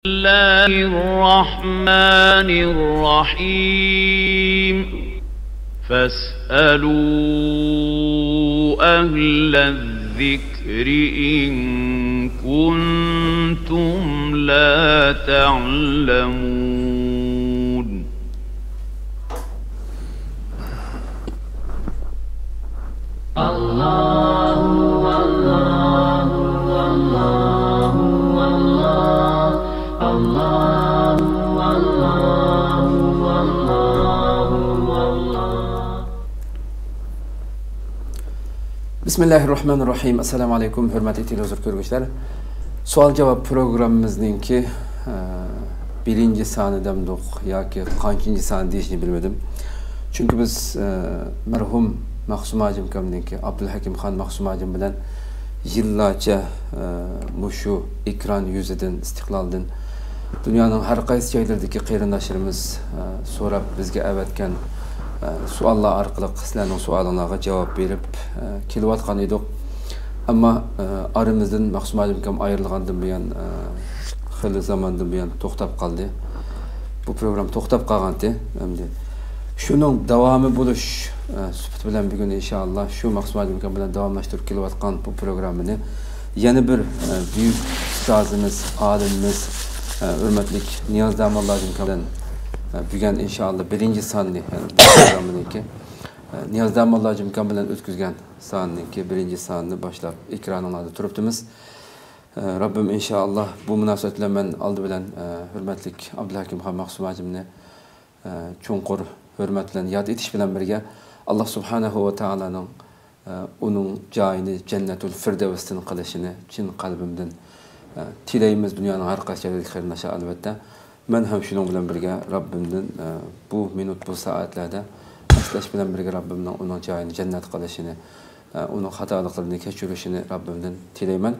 الله الرحمن الرحيم فاسألوا أهل الذكر إن كنتم لا تعلمون الله الله الله الله الله الله. Bismillahirrahmanirrahim. Assalomu alaykum, hurmatli televizor ko'ruvchilar. Savol-javob programmamizning birinchi sonidan yoki qanchinchi soni deyishni bilmadim. Chunki biz marhum Mahsum Ajim kamniki Abdulhakim Xon Mahsum Ajim bilan yillarcha mushu ekran yuzidan istiqloldan dunyoning har qaysi joylaridagi qarindoshlarimiz so'rab bizga avatgan savollar orqali sizlarning savollariga javob berib kelayotgan edik. Ammo aramizdan Mahsum Ajim kam ayrilgandan buyon xeyli zamondan buyon to'xtab qoldi. Bu program to'xtab qolgandi. Endi shuning davomi bo'lish sifat bilan bugun inshaalloh shu Mahsum Ajim kam bilan davomlashtirib kelayotgan bu programmani yana bir buyuk ustozimiz, olimimiz hurmatli Niyoz Damolla Ajim kam bilan bugun inshaalloh birinchi sonni programmaniki Niyoz Damolla Ajim kam bilan o'tkazgan sonniki birinchi sonni boshlab ekranlarda turibmiz. Rabbim inshaalloh bu munosabat bilan men oldi bilan hurmatli Abdulhakim Xon Mahsum Ajimni chunqur hurmat bilan yod etish bilan birga Alloh subhanahu va taolaning uning joyini jannatul firdavsdan qilishini chin qalbimdan tilaymiz. Dunyoning har qaysi joyidagi qarindoshlar albatta. Men ham shuning bilan birga Rabbimdan bu minut bu soatlarda aslash bilan birga Rabbimning uning joyini jannat qilishini, uning xatoliklarini kechirishini Rabbimdan tilayman.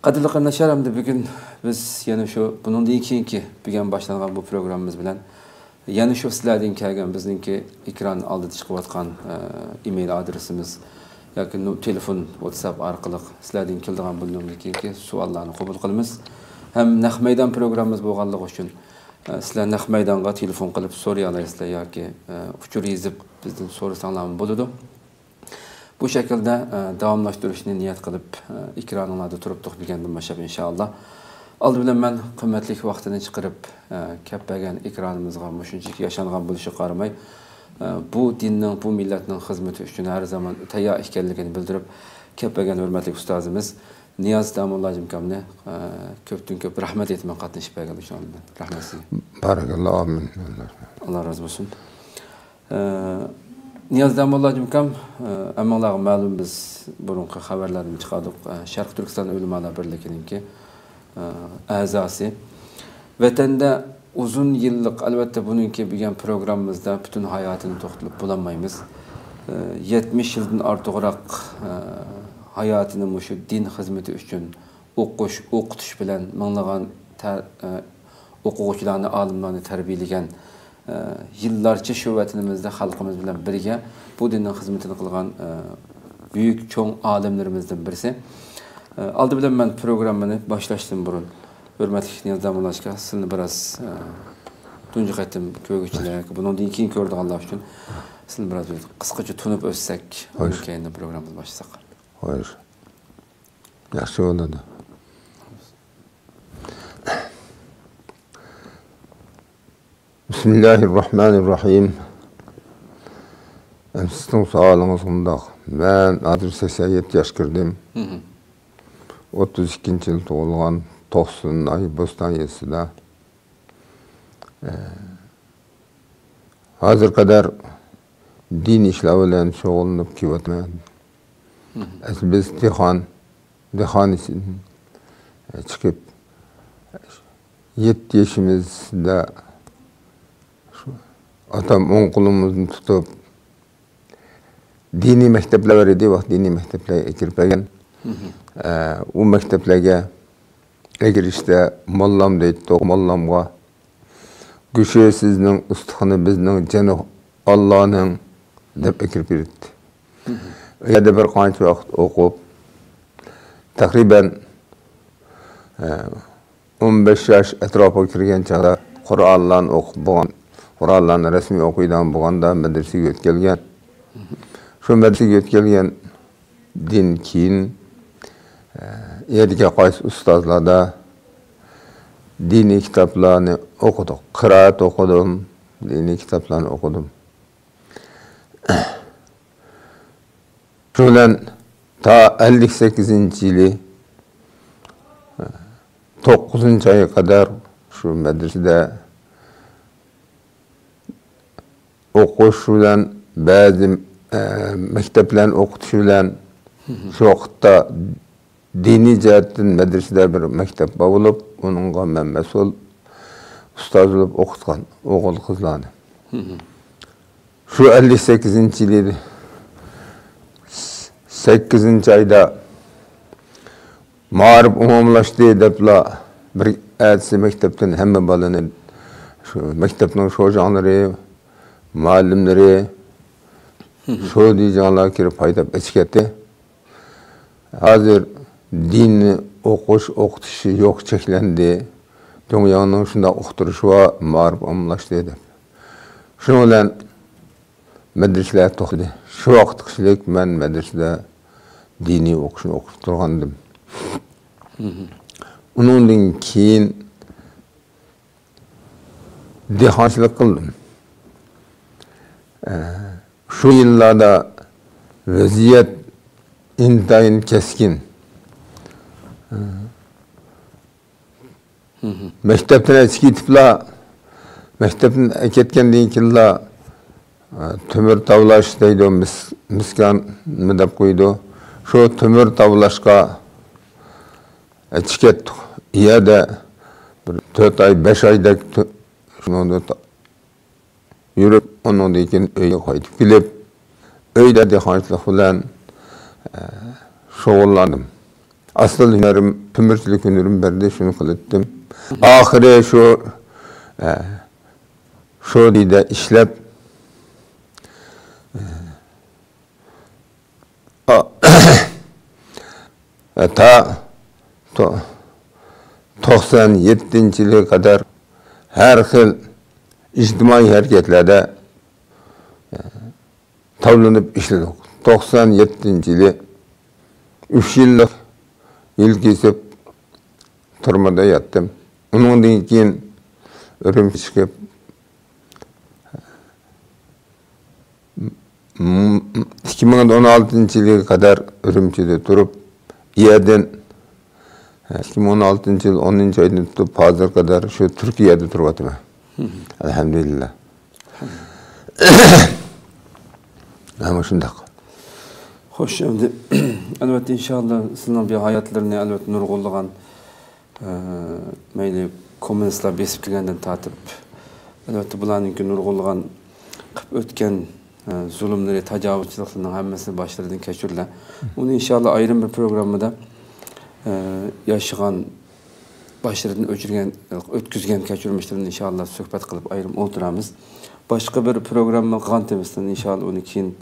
Qadrli qarindoshlar, bugun biz yana shu bundan keyingi bugun boshlangan bu programmamiz bilan yana shu sizlardan kelgan bizningki ekran oldida chiqayotgan email adresimiz yoki telefon, WhatsApp orqali sizlardan keladigan bu nomerdagi savollarni qabul qilamiz. Ham naq maydon programmamiz bo'lganligi uchun sizlar naq maydonga telefon qilib so'ray olasizlar yoki uchur yozib bizdan so'rasanglar bo'ladi. Bu shaklda davomlashtirishni niyat qilib ekranlarda turibdik degandan boshlab inshaalloh. Oldi bilan men qimmatli vaqtini chiqarib kapagan ekranimizga shunchaki yashangan bo'lishiga qaramay bu dinning, bu millatning xizmati uchun har zaman tayyor ekanligini bildirib kapagan hurmatli ustozimiz Niyoz Damolla Ajim kamni ko'pdan ko'p rahmat aytman qatnashib bergan uchun. Rahmat sizga. Barakallohu amin. Alloh razı bo'lsin. Niyoz Damolla Ajim kam ammolar ma'lum biz burunqi xabarlarni chiqardik. Sharq Turkiston ulamolar birligininki a'zosi. Vatanda uzun yillik albatta buningki bo'lgan programmamizda butun hayotini to'xtalib bo'lolmaymiz. 70 yildan ortiqroq hayotini mushu din xizmati uchun o'qitish bilan minglagan o'quvchilarni, olimlarni tarbiyalagan yillarcha shu vatanimizda xalqimiz bilan birga bu dinning xizmatini qilgan buyuk cho'ng olimlarimizdan birisi. Oldi bilan men programmani boshlashdan burun hurmatli Niyoz Damolla aka sizni biroz tunji qaytim ko'ruvchilar bundan keyin ko'radiganlar uchun sizni biroz qisqacha tunib o'tsak, keyin programmamizni boshlasak. Hayır. Yaxshi bo'ladi. Bismillahirrahmanirrahim. Sizning savolingiz bundoq. Men hozir 87 yoshga kirdim. 32-yil tug'ilgan 90 ay Bo'stoniyasida. Hozir qadar din ishlari bilan shug'ullanib kelyapman. Biz dehon chiqib 7 yoshimizda otam o'ng qo'limizni tutib diniy maktablar bor edi, vaqt diniy maktablarga kirib kelgan. U maktablarga kirishda mollam deydi, mollamga go'she sizning ustixoni bizning janob Allohning deb kirib berdi. Yerda bir qancha vaqt o'qib, takriben 15 yaş etrafa kirgen çağda Kur'an'lan okup boğan, Kur'an'lan resmi okuydan boğanda medresege ötkelgen. Şu medresege ötkelgen din keyin erke qaysı ustazlarda dini kitaplarını okuduk. Kıraat okudum, dini kitaplarını okudum. Şöyle ta 58. yılı 9. aya kadar şu medresede okuş bilen bazı mekteplerini okutish bilen şu vaqtda dini jihatdan medresede bir mektep bulup onunla men mesul ustoz bulup okutgan o'g'il qizlarni. Şu 58. yılı 8. ayda ma'rif umumlaştı depla bir ayetsi mektepten hemme balını şu mektepnin şojanları, muallimleri şu diyeceğinler kirip haydap etiketi. Hazır din okuş, okutuşu yok çeklendi. Dünyanın şunda okuturuşu var, ma'rif umumlaştı dep. Şunu bilen medreseler toxtadi. Şu vaqt kişilik men medresede dini okuşunu okup turgandım. Onundan keyin dehonchilik qildim. Şu yıllarda vaziyat intayin keskin. Mektepten ketipla, mektepten ketkendan keyin tömür tavlash deydi, miskan mı dep koydu. Şu tömür tavlashga etiket iyada 4 ay 5 ayda şunu yürüp ondan keyin uyga qaytib kelib uyda dehonchilik bilan shug'ullandim. Asl hunarim tömürchilik hunarim berdi, shuni qildim. Oxiri şu deydi ishlab ta 97. yıla kadar her xil ijtimoiy hareketlerde tavlanıp işledik. 97. yılı 3 yıllık yıl kesip turmada yattım. Ondan keyin Ürümçiga chiqib 2016 yılga kadar Ürümçide turup yerden 2016 yıl 10. aydan tutup hazır kadar şu Türkiye'de turvadım. Elhamdülillah. Ama şundak. Hoş şimdi elbette inşallah sizin bir hayatlarını elbette nurgulluğun meyli komünistler besip gelenden tatip elbette bularınki nurgulluğun ötken zulümleri, tecavüzçülüklerinin hemmesini başlarından keçirler. Onu inşallah ayrı bir programda yaşayan başlarından ötküzgen keçirmişlerini inşallah sohbet kılıp ayrım oturamız. Başka bir programda kantemizden inşallah onu keyin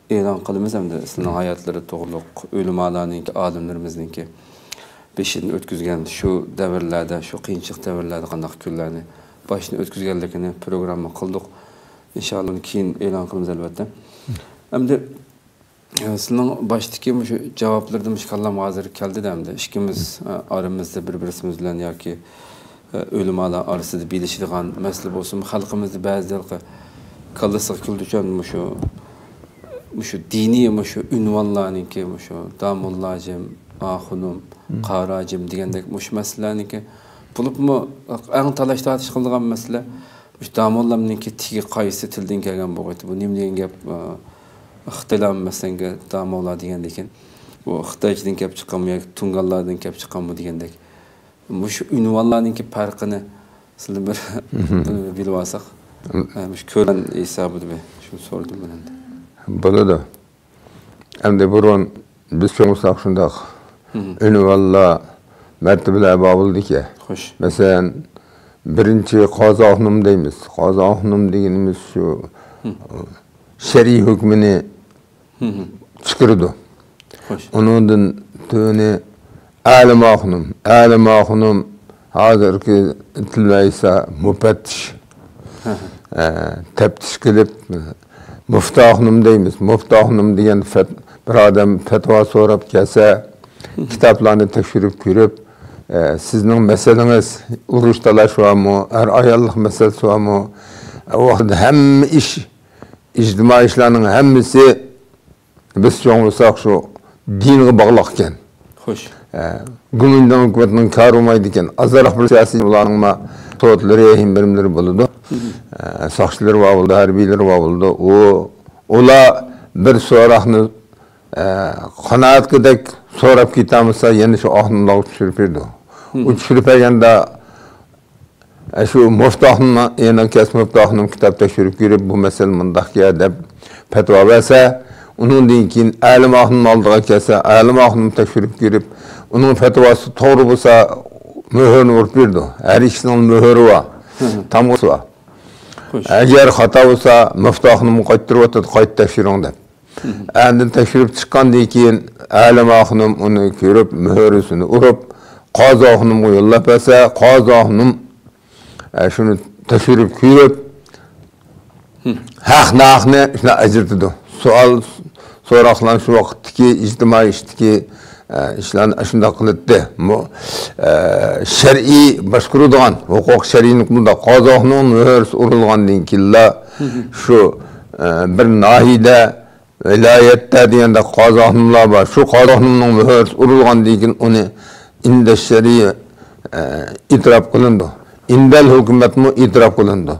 e'lon qilamiz hamda sizning hayotları to'g'riliq o'lim alaniki olimlarimizninki beshidan o'tkazgan shu davrlarda shu qiyinchilik davrlarda qanday kunlarni boshini o'tkazganligini programma qildik. İnşallah uni keyin e'lon qilamiz albatta. Hamda sizning boshdagi shu javoblardan kallam hozir keldi hamda ikkimiz aramizda bir-birimiz bilan yoki o'lim alan orasida bilishadigan masala bo'lsin, xalqimizda ba'zilar kallasiga kulduchan şu dini şu ünvanlarınki şu damullacım, ahunum, qaracım degandek şu meselelerninki bulup mu en talaş tartış qilgan mesele şu damullarninki tigi qaysi tildan kelgan bo'g'aydi. Bu nima degan gap? Ixtilom masalan damullar degandekin bu Xitoydan kelib chiqqanmi yoki tungallardan kelib chiqqanmi degandek. Şu ünvanlarninki farqini sizlar bir bilib olsak, şu ko'ran hisobida shuni so'radim men endi. Boladı. Hem de burun biz çoğumuzda şundak ünvalla mertebeler bağlıdır ki. Hoş. Mesela birinci Qazahnum deyimiz. Qazahnum dediğimiz şu şer'i hükmünü çıkırdı. Hoş. Onun dönü alim ahunum hozirgi tillaysa müfettiş teptiş qilib muftohnim deymiz. Muftohnim degan bir odam fatvo so'rab kelsa, kitoblarni tekshirib ko'rib, sizning masalangiz urush talash bormi, ayollik masalasi bormi? O vaqtda hamma ish, ijtimoiy ishlarning hammasi biz cho'ng'isak shu dinga bog'liq ekan. Xo'sh. Gumindon hukumatning kar olmaydi ekan. Azroq bir siyosiy ularning so'tlari, birimlari bo'ladi. Soqchilar va bo'ldi, harbiylar va bo'ldi. Ular bir so'roqni qanoat qilib so'rab ketamsa, yana shu oxnimlarga tushirib berdi. U tushirib berganda shu muftohni, yana kes muftohning kitob tekshirib ko'rib, bu masala mundaqga deb fatvo bersa, undan keyin alim oxnim oldiga kelsa, alim oxnim tekshirib ko'rib, uning fatvosi to'g'ri bo'lsa, muhrni urib berdi. Har ikisining muhri bor. Tamg'isi bor. Agar xato bo'lsa, muftohni qaytarib o'tadi, qayta tekshiring deb. Endi tekshirib chiqqandan keyin alim oxnim uni ko'rib, muhrisini urib, qozi oxnimga yo'llab bersa, qozi oxnim shuni tekshirib ko'rib, haq-naqni shuni ajratdi. So'roqlar shu vaqtdagi ijtimoiy ishdagi ishlarni shunday qildi. Shar'iy boshqaradigan huquq shar'iylik bunda qozoqning muhrisi urilgandan keyin shu bir nahiyda viloyatda deganda qozoqlar bor. Shu qozoqning muhrisi urilgandan keyin uni inda shariy itrof qilindi. Indal hukumatmi itrof qilindi.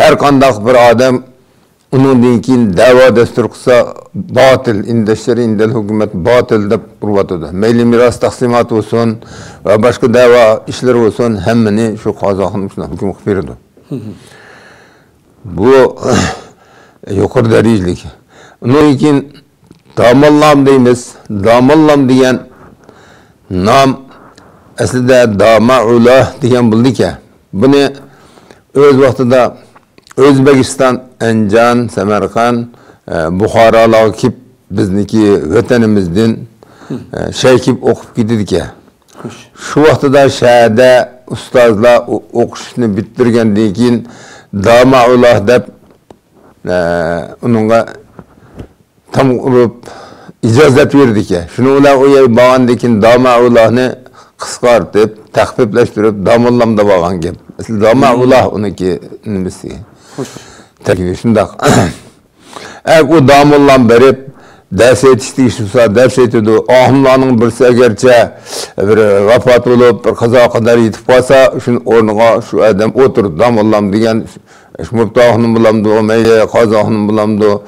Har qanday bir odam undan keyin da'vo dastur qilsa botil, indashari indal hukumat botil deb urvatadi. Mayli miros taqsimot bo'lsin va boshqa da'vo ishlar bo'lsin, hammani shu qozoqning shuna hukm qilib beradi. Bu yuqori darajalik. Undan keyin damallam deymiz. Damallam degan nom aslida Damaullah degan bo'ldi-ki, buni o'z vaqtida O'zbekiston, Anjan, Samarqand, Buxorolarga kelib bizniki vatanimizdan shaykib o'qib ketdi-ki. Shu vaqtida shaharda ustozlar o'qishni bitirgandan keyin Damaullah deb uningga tam urib ijozat berdi-ki. Shuni ular u yer borgandan keyin Damaullahni qisqartib, taxfiflashtirib Damullam deb olgan gap. Aslida Damaullah uniki nimasi? Tabii şundak. O damullan berip ders yetiştiği şusa ders etiydi. Ahımlarının birisi egerçe bir vefat olup bir kaza kadar yetip kalsa şunun ornuna şu adam oturdu damullan diyen Mubtahının bulamdı, o meyye kazahının bulamdı.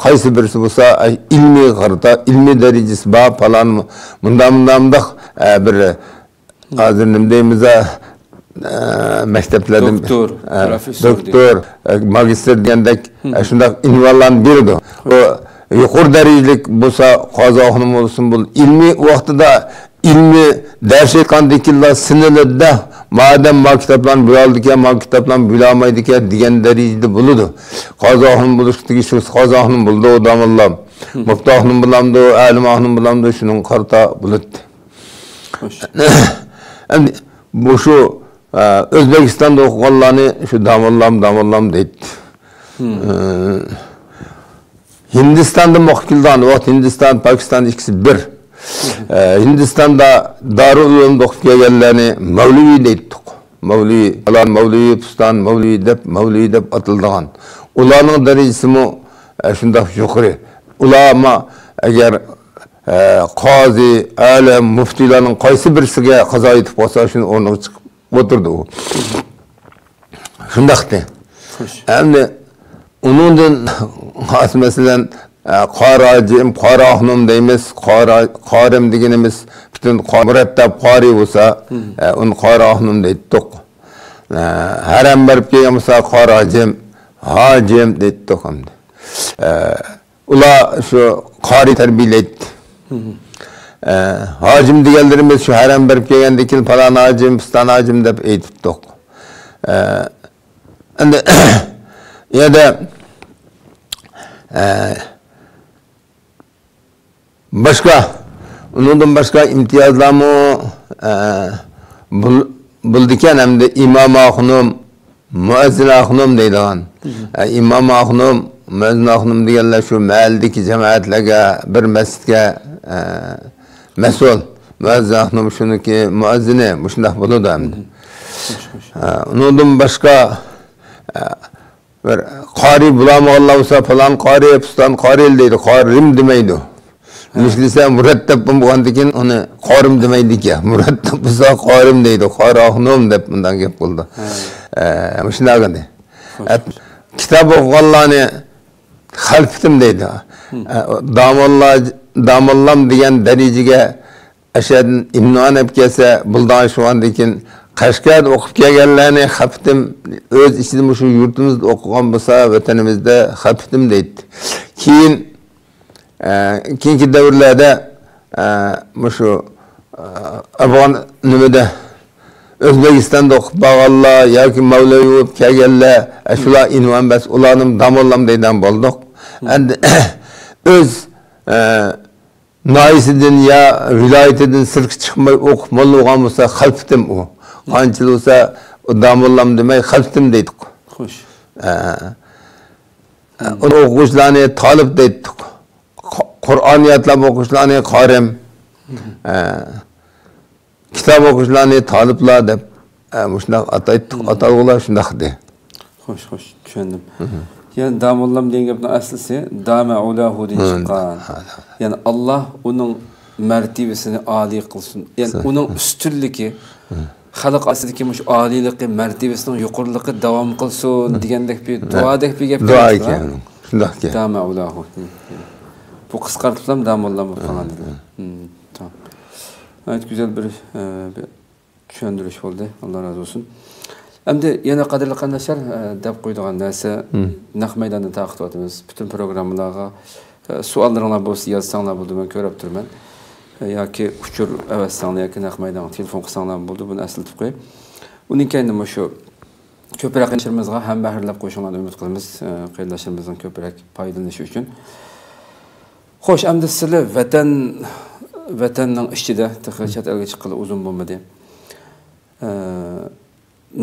Kaysı birisi bulsa ilmi karta, ilmi derecesi bağ falan mundamdak bir hazırnımdayımıza mekteplerim doktor, magister diyendek şundak invallan birdi. O yukarı derecelik bulsa kazahının olsun bul. İlmi vaxtıda ilmi ders etkandıkilla sınırlıda madem ma kitaplarını bulaldıken ma kitaplarını bulamaydıken diyen derecede buludu. Kazahının buluştuğu şu kazahının buldu o damıllam. Muftahının bulamdı, alimahının bulamdı şunun karta buluttu. Bu şu Özbekistan'da okuyanlarını şu damıllam deydi. Hindistan'da muhkildan, Hindistan, Pakistan ikisi bir. Hindistan'da Darul Ulum'da okuyup gelgenlerini Mevlevi deydik. Mevlevi, Pustan, Mevlevi dep atıldığan. Ularının derecesi mi şundak yukarı. Ular ama eğer qazi, alim, muftilarının qaysi birisiga qazo etib qolsa shuni o'rniga chiqib o'tirdi u. Shundaqdi. Endi undan masalan qarajim, qarahnim deymiz, qarim deganimiz butun murattab qori bo'lsa, uni qarahnim deydik. Haram berib kelgan bo'lsa qarajim, hajim deydik hamda. Ular shu qori tarbiyalaydi. Hacim deganlarimiz şu haram berib kelgandan keyin falan hacim, pistan hacim deb aytibdik. Endi yana boshqa undan boshqa imtiyozlarmi buldikan hamda imom axunum, muazzin axunum deydigan. Imom axunum, muazzin axunum deganlar shu mahaldagi jamoatlarga, bir masjidga mas'ul. Muazzin axunum shuniki muazzini, shunday bo'ladi hamda. Undan boshqa bir qori bulamog'lar bo'lsa, falan qori, pustan qori deydi, qorim demaydi. Mishlisa murattab bo'lgandan keyin uni qorim demaydi ekan. Murattab bo'lsa qorim deydi, qorahnom deb bundan gap bo'ldi. Shunday. Kitob o'qiganlarni xalfitim deydi. Damollam degan darajaga ashad Ibn Anab kelsa, buldan shugandan keyin Qashqar o'qib kelganlarni xalfitim o'z ichida shu yurtimizda o'qigan bo'lsa, vatanimizda xalfitim deydi. Keyingi davrlarda shu Afg'on nimada O'zbekistonda o'qib bo'lganlar yoki Mavlaviy bo'lib kelganlar, shular invan bas ularning damollam deydan bo'ldik. Endi o'z noisidan ya viloyatidan sirq chiqmay o'qib bo'lgan bo'lsa, xalfitim u. Qancha bo'lsa damollam demay xalfitim deydik. Xo'sh. Uni o'quvchilarni talib deydik. Qur'on yatlab o'qishlarni qorim, kitob o'qishlarni taliblar deb shunday atalg'ular shundaqdi. Xo'sh, tushundim. Ya'ni damollam degan gapning aslisi dama ulahu-dan chiqqan. Ya'ni Alloh uning martabasini oliy qilsin. Ya'ni uning ustunligi xalq aslidagi mush oliyligi, martabasining yuqoriligi davom qilsin degandek bir duodek bir gap. Duo ekan. Shundaqki. Dama ulahu. Bu qisqartılım damollam falan dedi. Tamam. Evet, güzel bir düşündürüş oldu. Allah razı olsun. Hem de yana kadarlı kandaşlar dep koyduğun neyse naq meydanını takip etimiz. Bütün programlarga suallarına bolsa yazsanlar buldu ben körüp durman. Ya ki uçur evvelsanlar ya ki naq meydanı telefon kısanlar buldu bunu asıltıp koyup. Bunun kendime şu köpürek yaşırımızga hem bahirlep koşanlarını ümit kılımız. Kıyırlaşırımızın köpürek paydalanışı için. Xo'sh, endi sizlar vatanning ichida chet elga chiqqili uzun bo'lmadi.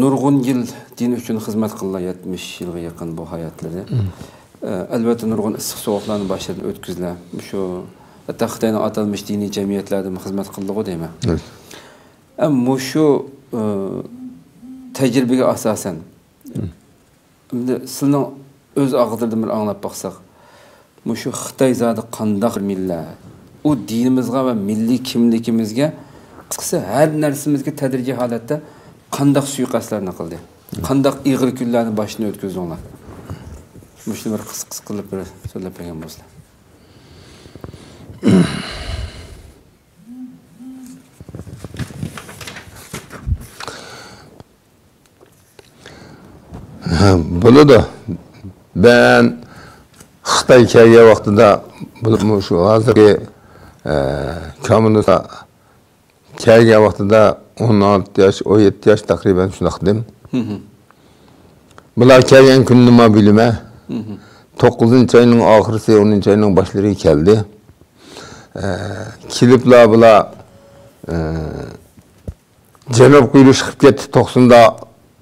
Nurg'un yil din uchun xizmat qildilar, 70 yilga yaqin bu hayotlari. Albatta nurg'un issiq sovuqlarni boshidan o'tkazdilar. Shu taxtayni atalmish diniy jamiyatlarda xizmat qildilar deyman. Ammo shu tajribaga asosan endi sizning o'z og'zingizdan bir anglab baqsaq, Muşu Xitay zadi qandaq millat. U dinimizga va milliy kimligimizga, qisqasi har narsamizga tadrijiy holatda qandaq suiqaslarni qildi. Qandaq ig'ir kunlarni boshini o'tkazdilar. Mushni bir qisqa qilib bir so'zlab bergan bo'lsizlar. Bo'ladi. Ben Xitoy kelgan vaqtida shu hozirgi kommunistlar kelgan vaqtida 16 yosh, 17 yosh taqriban shunday edim. Bular kelgan kunni nima bilma. 9-oyning oxirisi, 10-oyning boshlari keldi. Keliblar bular janob quyruq chiqib ketdi 90da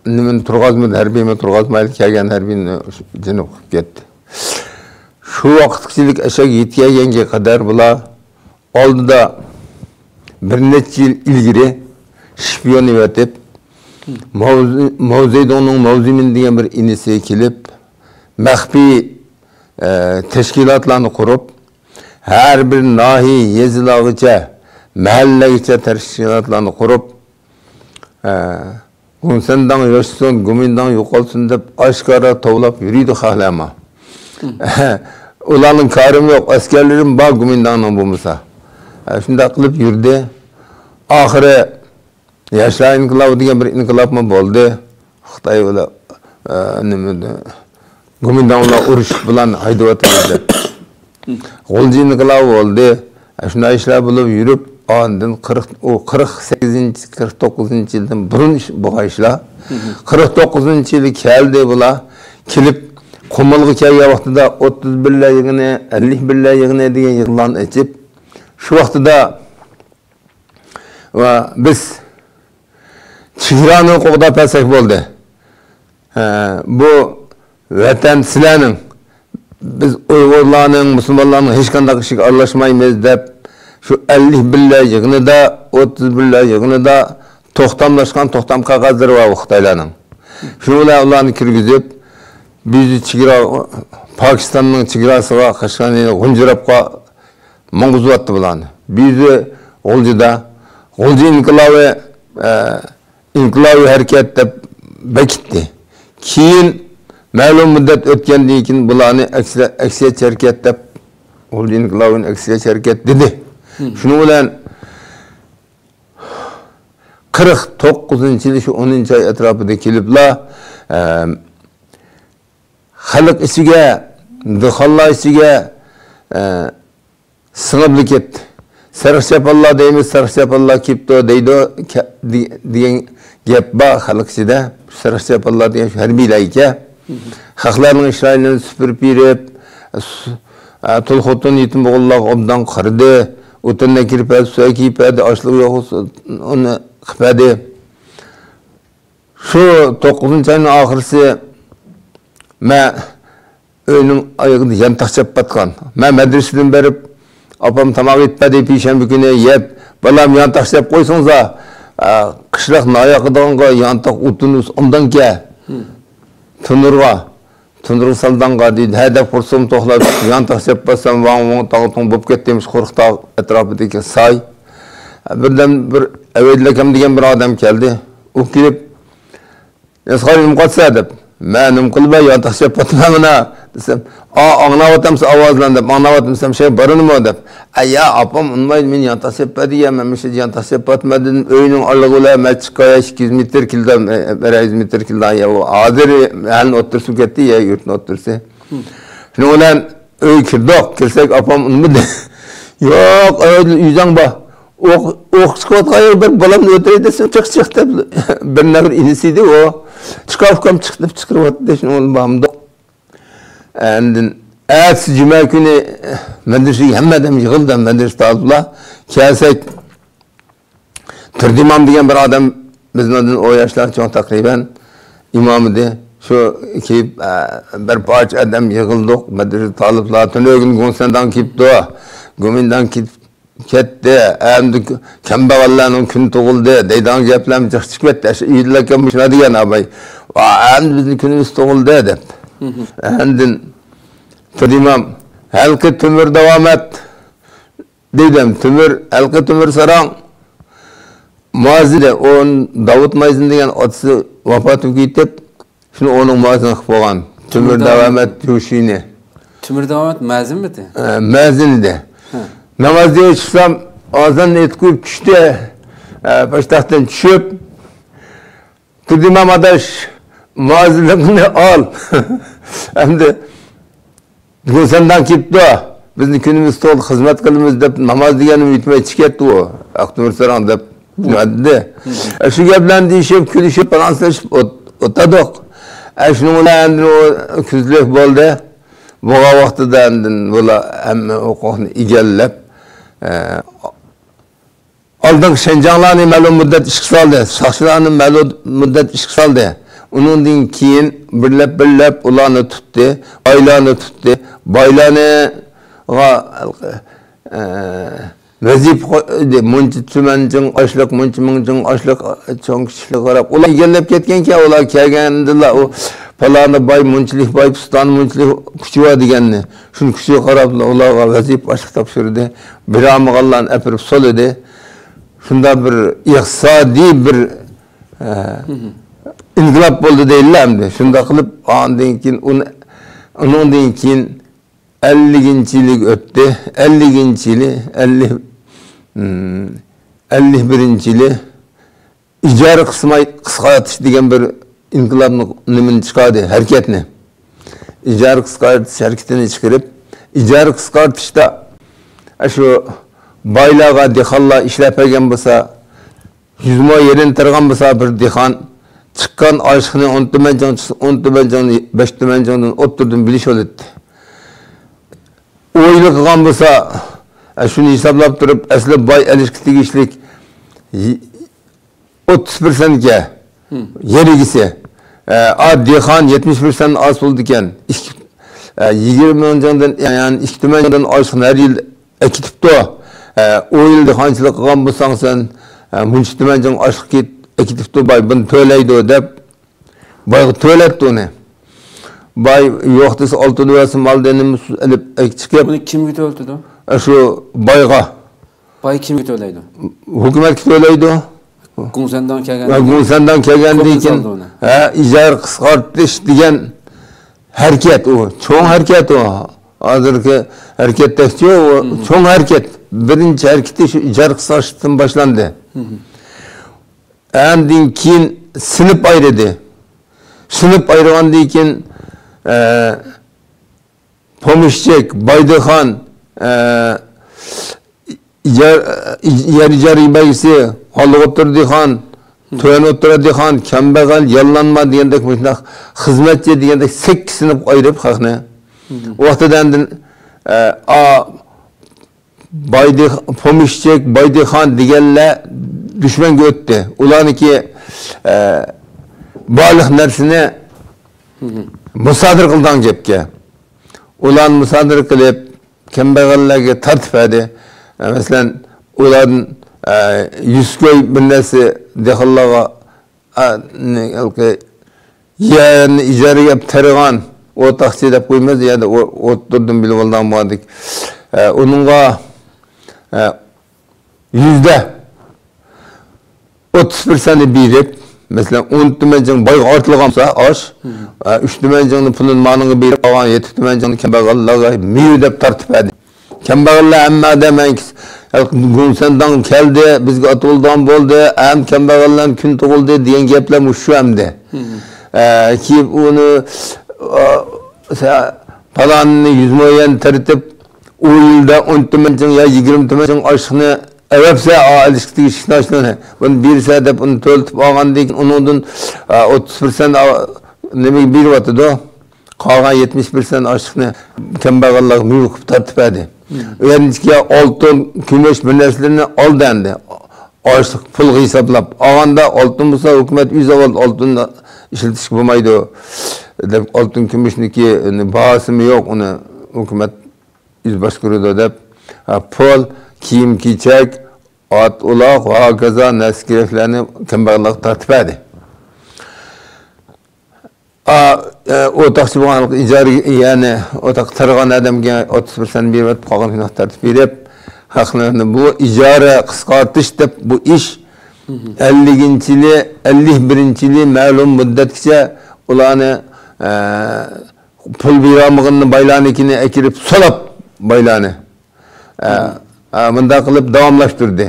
nimani turg'azmadi, harbiyni turg'azmaydi, kelgan harbiyni janob qilib ketdi. Şu vaqtchilik aşağı yetganga qadar bular oldida bir necha yil ilgari shpion etib Mao Zedongning Mavzimin degan bir inisi kelib maxfiy tashkilotlarni qurib har bir nahiy yezilog'icha mahallagacha tashkilotlarni qurib Gumsendan yoshsin, Gumindan yo'qolsin deb oshkora tovlab yuriydi xohlama. Ularning karim yok, askerlerim bor Gumindanning bo'lmasa. Shunday qilib yurdi. Oxiri yoshlar inqilobi degan bir inqilob bo'ldi. Xitoy ular nimada Gumindanlar urush bilan haydab o'tdi. G'ulji inqilobi bo'ldi. Shunday ishlar bo'lib yurib, ondan 48-49-yildan burun bu ishlar 49-yili keldi bular. Kelib Qumulga kelgan vaqtida 31 yig'ini, 51 yig'ini degan yig'larni ichib, shu vaqtida va biz chegarani qo'g'dab pasak bo'ldi. Bu vatan sizlarning, biz Uyg'urlarning, musulmonlarning hech qanday ishiga aralashmaymiz deb shu 51 yig'inida, 31 yig'inida to'xtamlashgan to'xtam qog'ozlari va Xitoylarning. Shular ularni kirgizib, biz chegara Pokistonning chegarasiga Qashqarni G'unjirabga mong'uzyapti bularni. Biz G'uljida G'ulji inqilobiy harakat deb bekitdi. Keyin ma'lum muddat o'tgandan keyin bularni aksiyat harakat deb G'ulji inqilobining aksiyat harakat dedi. Shuning bilan 49-yil shu 10-oy atrofida keliblar xalq isiga, dehqonlar isiga singib ketdi. Sarıqchapallar deymiz, sarıqchapallar kepti deydi degan gap bor xalq ichida. Sarıqchapallar degan harbiylar ekan. Xalqlarning ishlarini supurib berib, Tulxotun yetim o'g'illar obdan qirdi, o'tinga kirib, suv kiypadi, ochlik yo'q, uni qipadi. Shu 9-oyning oxirisi men uyning oyog'ida yantaqchab batgan. Men madrasadan berib apam tamoq etmedi, peshanba kuni yeb, balam yantaqchab qo'ysanglar, qishloq noyoqidanga yantaq o'tinus undan ke tunurga saldanға deydi. Hadab qursum to'xlab yantaqchab bassam, vang tog'ton bo'lib ketdimiz, qo'rqtaq atrofidagi soy. Birdan bir avedlakam degan bir odam keldi. U kelib, "Yasqarim qotsa" deb, "Men qilmay yantaqchab batmamina" desam, "Anglavatamsiz ovozlan" deb, "Anglavatamsam shay borinmi" deb. "Aya, apam unmaydi, men yantaqchab batdiman, men shu yantaqchab batmadim, uyning orlig'ida machqaya 200 metr kildan, 100 metr kildan ya, hozir halni o'tirib ketdi, ya yurtni o'tirsa. Shuning bilan uy kirdik, kelsak apam unmadi. "Yo'q, uydan bor. O'qishga bir bolamni o'tiray desam, chiq deb bir nafar inisi edi, o chiqarib chiqaryapti. Shuni bo'lmadi. Endi ertesi cuma günü madrasaga hammadan yig'ildi, madrasada oldilar. Kelsak, Turdi imom degan bir odam bizdan o yoshlar cho'ng taqriban imom edi. Shu kelib bir parcha odam yig'ildik, madrasada taliblar tunogin Go'nsandan kelibdi, Go'mindan ketdi. Endi kambag'allarning kun tug'ildi, deydigan gaplarni chiqib ketdi. Uylarga shuna degan abay. Va endi bizning kunimiz tug'ildi deb. Endi Turdi-imom, halqi tumur davom et dedim. Halqi tumur sarang muazzini, on Davud Mayzin degan otasi vafot etib, shuni onun muazzini qilib qo'ygan. Tumur davom et Yoshini. Tumur davom et muazzinmidi? Muazzin edi. Namozga chiqsam, azonni etib tushdi. Peshtaxtdan tushib, Turdi-imom adash muazzinlikni ol. Endi Go'nsandan kelibdi. Bizni kunimiz to'g'ri xizmat qilamiz deb namoz deganini yetmay chiqyapti u. Aqtumur sarang deb dedi. Shu gaplarni deyishib, kulishib, balanslashib o'tadik. Shuning bilan kuzlik bo'ldi. Bu vaqtida bular hamma huquqni egallab oldin Shenjanlarni ma'lum muddat ishga soldi, soqchilarni ma'lum muddat ishga soldi. Undan keyin birlab ularni tutdi, oylarni tutdi. Boylarni vazif munchi tumanjing oshliq, munchi mingjing oshliq cho'ng kichiklik qarab ular egallab ketgan-ki, ular kelgandilar, u paloni boy, munchilik boy, piston munchilik kuchi bor deganni. Shuni kuchiga qarab ularga vazif oshliq topshirdi. Biramg'allarni apirib soldi. Shunda bir iqtisodiy bir inqilob bo'ldi deyiladi. Shunda qilib, ondan keyin undan keyin 50-yillik o'tdi. 50-yili, 51-yili ijara qisqartish degan bir inqilobni nimani chiqardi, harakatni. Ijara qisqartish harakatini chiqarib, ijara qisqartishda shu boylarga dehqonlar ishlab bergan bo'lsa, 100 mo yerini tirgan bo'lsa, bir dehqon chiqqan oshliqni 10 tumanjonni 5 tumanjondan o'ttirdim bilish oldi. O'yli qilgan bo'lsa, shuni hisoblab turib, asli boy alishga tegishlik 30%ga yer egisi. Dehqon 70% az bo'ldi ekan. 20 ming jondan, ya'ni 2 ming jondan oshib har yil ekitibdi. O yil dehqonchilik qilgan bo'lsang sen muncha tumanjon oshib ekitibdi, boy buni to'laydi deb boyga to'latdi uni. Boy yo'q desa 6 duvasi moldan ilib chiqib. Buni kimga to'latdi? Shu boyga. Boy kimga to'laydi? Hukumatga to'laydi. Gumsandan kelgan. Gumsandan kelgandan keyin ijara qisqartish degan harakat u, cho'ng harakat u. Hozirgi harakatdagi cho'ng harakat. Birinchi harakati shu ijara qisqartishdan boshlandi. Andan keyin sinib ayridi. Sinib ayirgandan keyin Pomishchek, Baydixon, ijara bagisi, Holg'o'tirdixon, To'yano'tirdixon, Kambag'al, Yollanma degandek shunday xizmatchi degandek 8 sinib ayirib haqni. Vaqtidan Pomishchek, Baydixon deganlar dushmanga o'tdi. Ularniki baliq narsini musodir qilgan gapga. Ularni musodir qilib, kambag'allarga tartibadi. Masalan, ularning 100 ko'y bir narsa dehqonlarga yerni ijaraga bergan o'rtaqchi deb qo'ymiz, ya'ni o'tirdim bilib olgan bo'ldik. Uningga %30% berib, mesela 10 tümencin boyga ortilgan bo'lsa, osh, 3 tümencinni pulini maningga berib olgan, 7 tümencinni kambag'allarga miyu deb tartibadi. Kambag'allar hamma demak, Gumsandan keldi, bizga otuldan bo'ldi, ham kambag'allar kun tug'ildi degan gaplar mushu hamda. Ki uni palanni 100 million tartib, o yilda 10 tümencin ya 20 tümencin oshni evapsa ilişkidagi ishni bunu birsa deb uni to'ltib olgandan undan 30% nimaga beryapti-da? Qolgan 70% oshni kambag'allarga muyuq tartibadi. O'yinchiga oltin, kumush bir narsalarni oldandi. Oshliq pul hisoblab olganda oltin bo'lsa hukumat uzavol oltinni ishlatish bo'lmaydi deb oltin kumushniki bahosimi yo'q, uni hukumat izbosh ko'radi deb pul, kiyim-kechak, ot, uloq va hokazo narsa keraklarni kambag'allarga tartibadi. O'rtoqchi bo'lgan ijara, ya'ni o'rtoq targ'an odamga 30% berib qolgan tartib berib, haqlarni bu ijara qisqartish deb bu ish 50-yili, 51-yili ma'lum muddatgacha ularni pul beramig'ini baylanikini akirib solab baylani. Bunda qilib davomlashtirdi.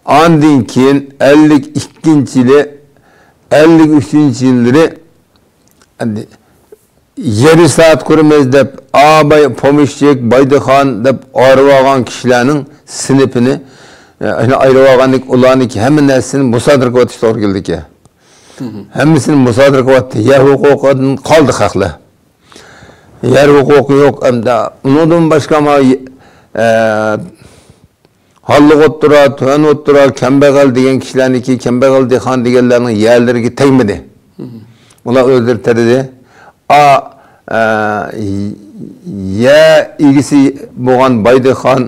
Ondan keyin 52-yili, 53-yilları yarı saat kurmaz deb Pomishchek, Baydixon deb ayirib kishilarning sinfini ayirib olganlik ularniki hamma narsani musodir qilib to'g'ri keldi ekan. Hammasini musodir qilyapti. Yer huquqidan qoldi haqlar. Yer huquqi yo'q hamda undan boshqa Hallık o'tira, tuan o'tira, kambag'al degan kishilarniki, kambag'al dehqon deganlarning yerlariga tegmadi. Ular o'ldirtirdi. Ya egisi bo'lgan Baydixon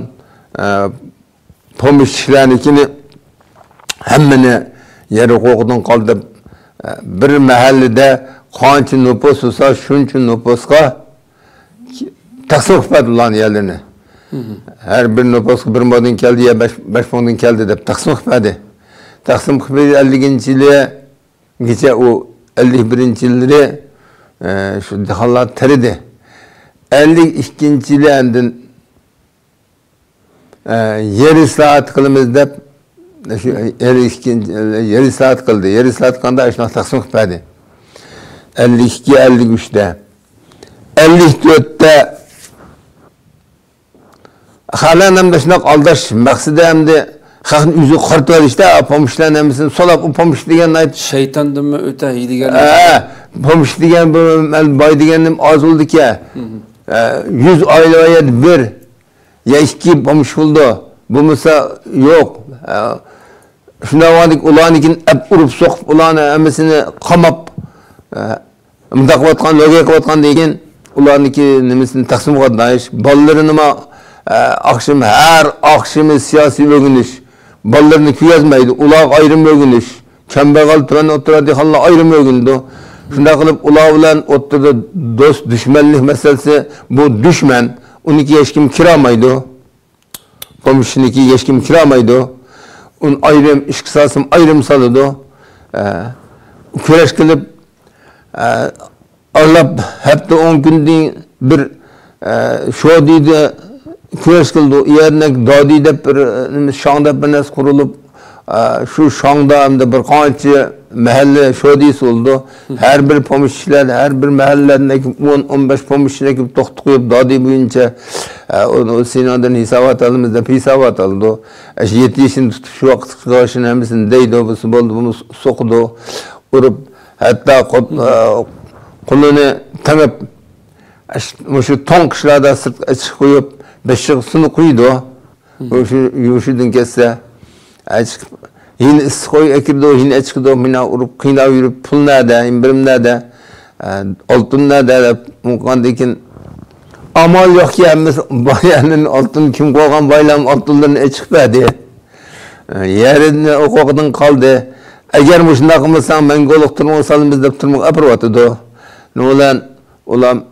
Pomishchilarnikini hammani yer huquqidan qoldirib, bir mahallada qancha nüfus bo'lsa, shuncha nüfusga taqsim qiladi ularning yerlarini. Her bir nüfus bir modun geldi ya 5 modun geldi de taksim kıpadi. Taksim kıpadi 50-yili geçe o 51-yilleri şu dehallar teridi. 52-yili endin yeri saat kılımız de yeri saat kıldı. Yeri saat kanda aşağı taksim kıpadi. 52-53'te 54'te Halan hem de şunak aldaş maksidi hem de xalqning yüzü qurtib işte pomishlarni hammasini solab u pomish degan ayt shaytondimi o'ta hiydigan pomish degan bu boy deganim oz bo'ldi-ki 100 oilaga bir ya 2 pomish bo'ldi. Bo'lmasa yo'q. Şundavatlık ulanıkin hep urup sokup ulanı emesini kamap mıdak vatkan, logik vatkan deyken ulanıki nemesini taksim vatdayış. Ballarınıma akşam her akşamı siyasi bölünüş. Ballarını küyazmaydı. Ulaq ayrım bölünüş. Kembegal tüven oturadı halla ayrım bölündü. Şunda kılıp ulağı bilen oturdu dost düşmanlık meselesi bu düşman. 12 yaşkim kiramaydı. Komşuniki yaşkim kiramaydı. Un ayrım, iş kısasım ayrım salıdı. Küreş kılıp Allah hep de 10 günden bir şu deydi küreş kıldı. Yerine dadi de bir şangda bir nes kurulup şu şangda hem de bir kançı mahalle şu deyisi oldu. Her bir pomuşçiler, her bir mahallelerindeki 10-15 pomuşçiler ekip toxtuquyup dadi boyunca o Sinan'dan hisabat alımızda hisabat aldı. 7 yaşını şu vakit karşın hemsini deydi, bu oldu, bunu sokudu. Urup hatta kulunu tanıp şu ton kışlarda sırt açık koyup beşiğini koydu. Yuşudun kesse yine koy ekirdi, yine açıkdı, mina urup kıyna yürüp pul nerede, imbirim nerede, altın nerede, mukandikin amal yok ki hemiz bayanın altın kim koygan baylam altınlarını açık verdi. Yerine okudun kaldı. Eğer muşunda kılmasan ben goluk turmak salım bizde turmak apırvatıdı. Ne olan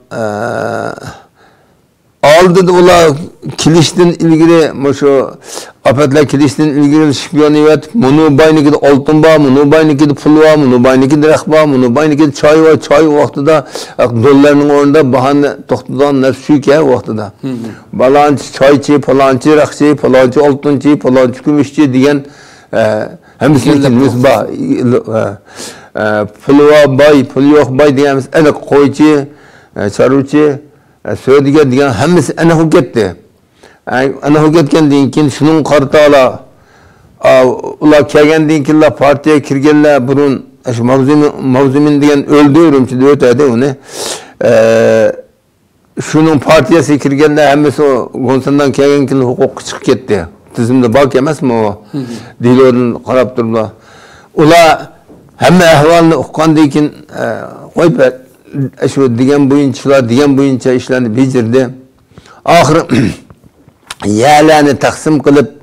aldı da ola kilişten ilgili şu apetler kilişten ilgili şipiyoniyet bunu bayniki de altın bağ, bunu bayniki de pul bağ, bunu bayniki de rekh bağ, bunu bayniki de çay var, çay vaxtıda dolarının orunda bahane toxtudan nefsü ki vaxtıda. Balançı çayçı, falançı rekçi, falançı altınçı, falançı gümüşçü diyen hemsinin misbah pul var bay, pul yok bay diyen ele koyçı, çarıçı söylediği diyen hemisi ana hüketti. Ana hüket kendi şunun kartala ula kelgen ki la partiye kirgenler burun mavzumin diyen öldürümçü diyor dedi onu. Şunun partiyesi kirgenler hemisi o gonsandan kelgen ki hukuk çık gitti. Tizimde bak yemez mi o? Dilorun karab durla. Ula hemme ahvalını okukan deyken koyup şu diyen boyunca işlerini bitirdi. Ahir yerlerini taksim kılıp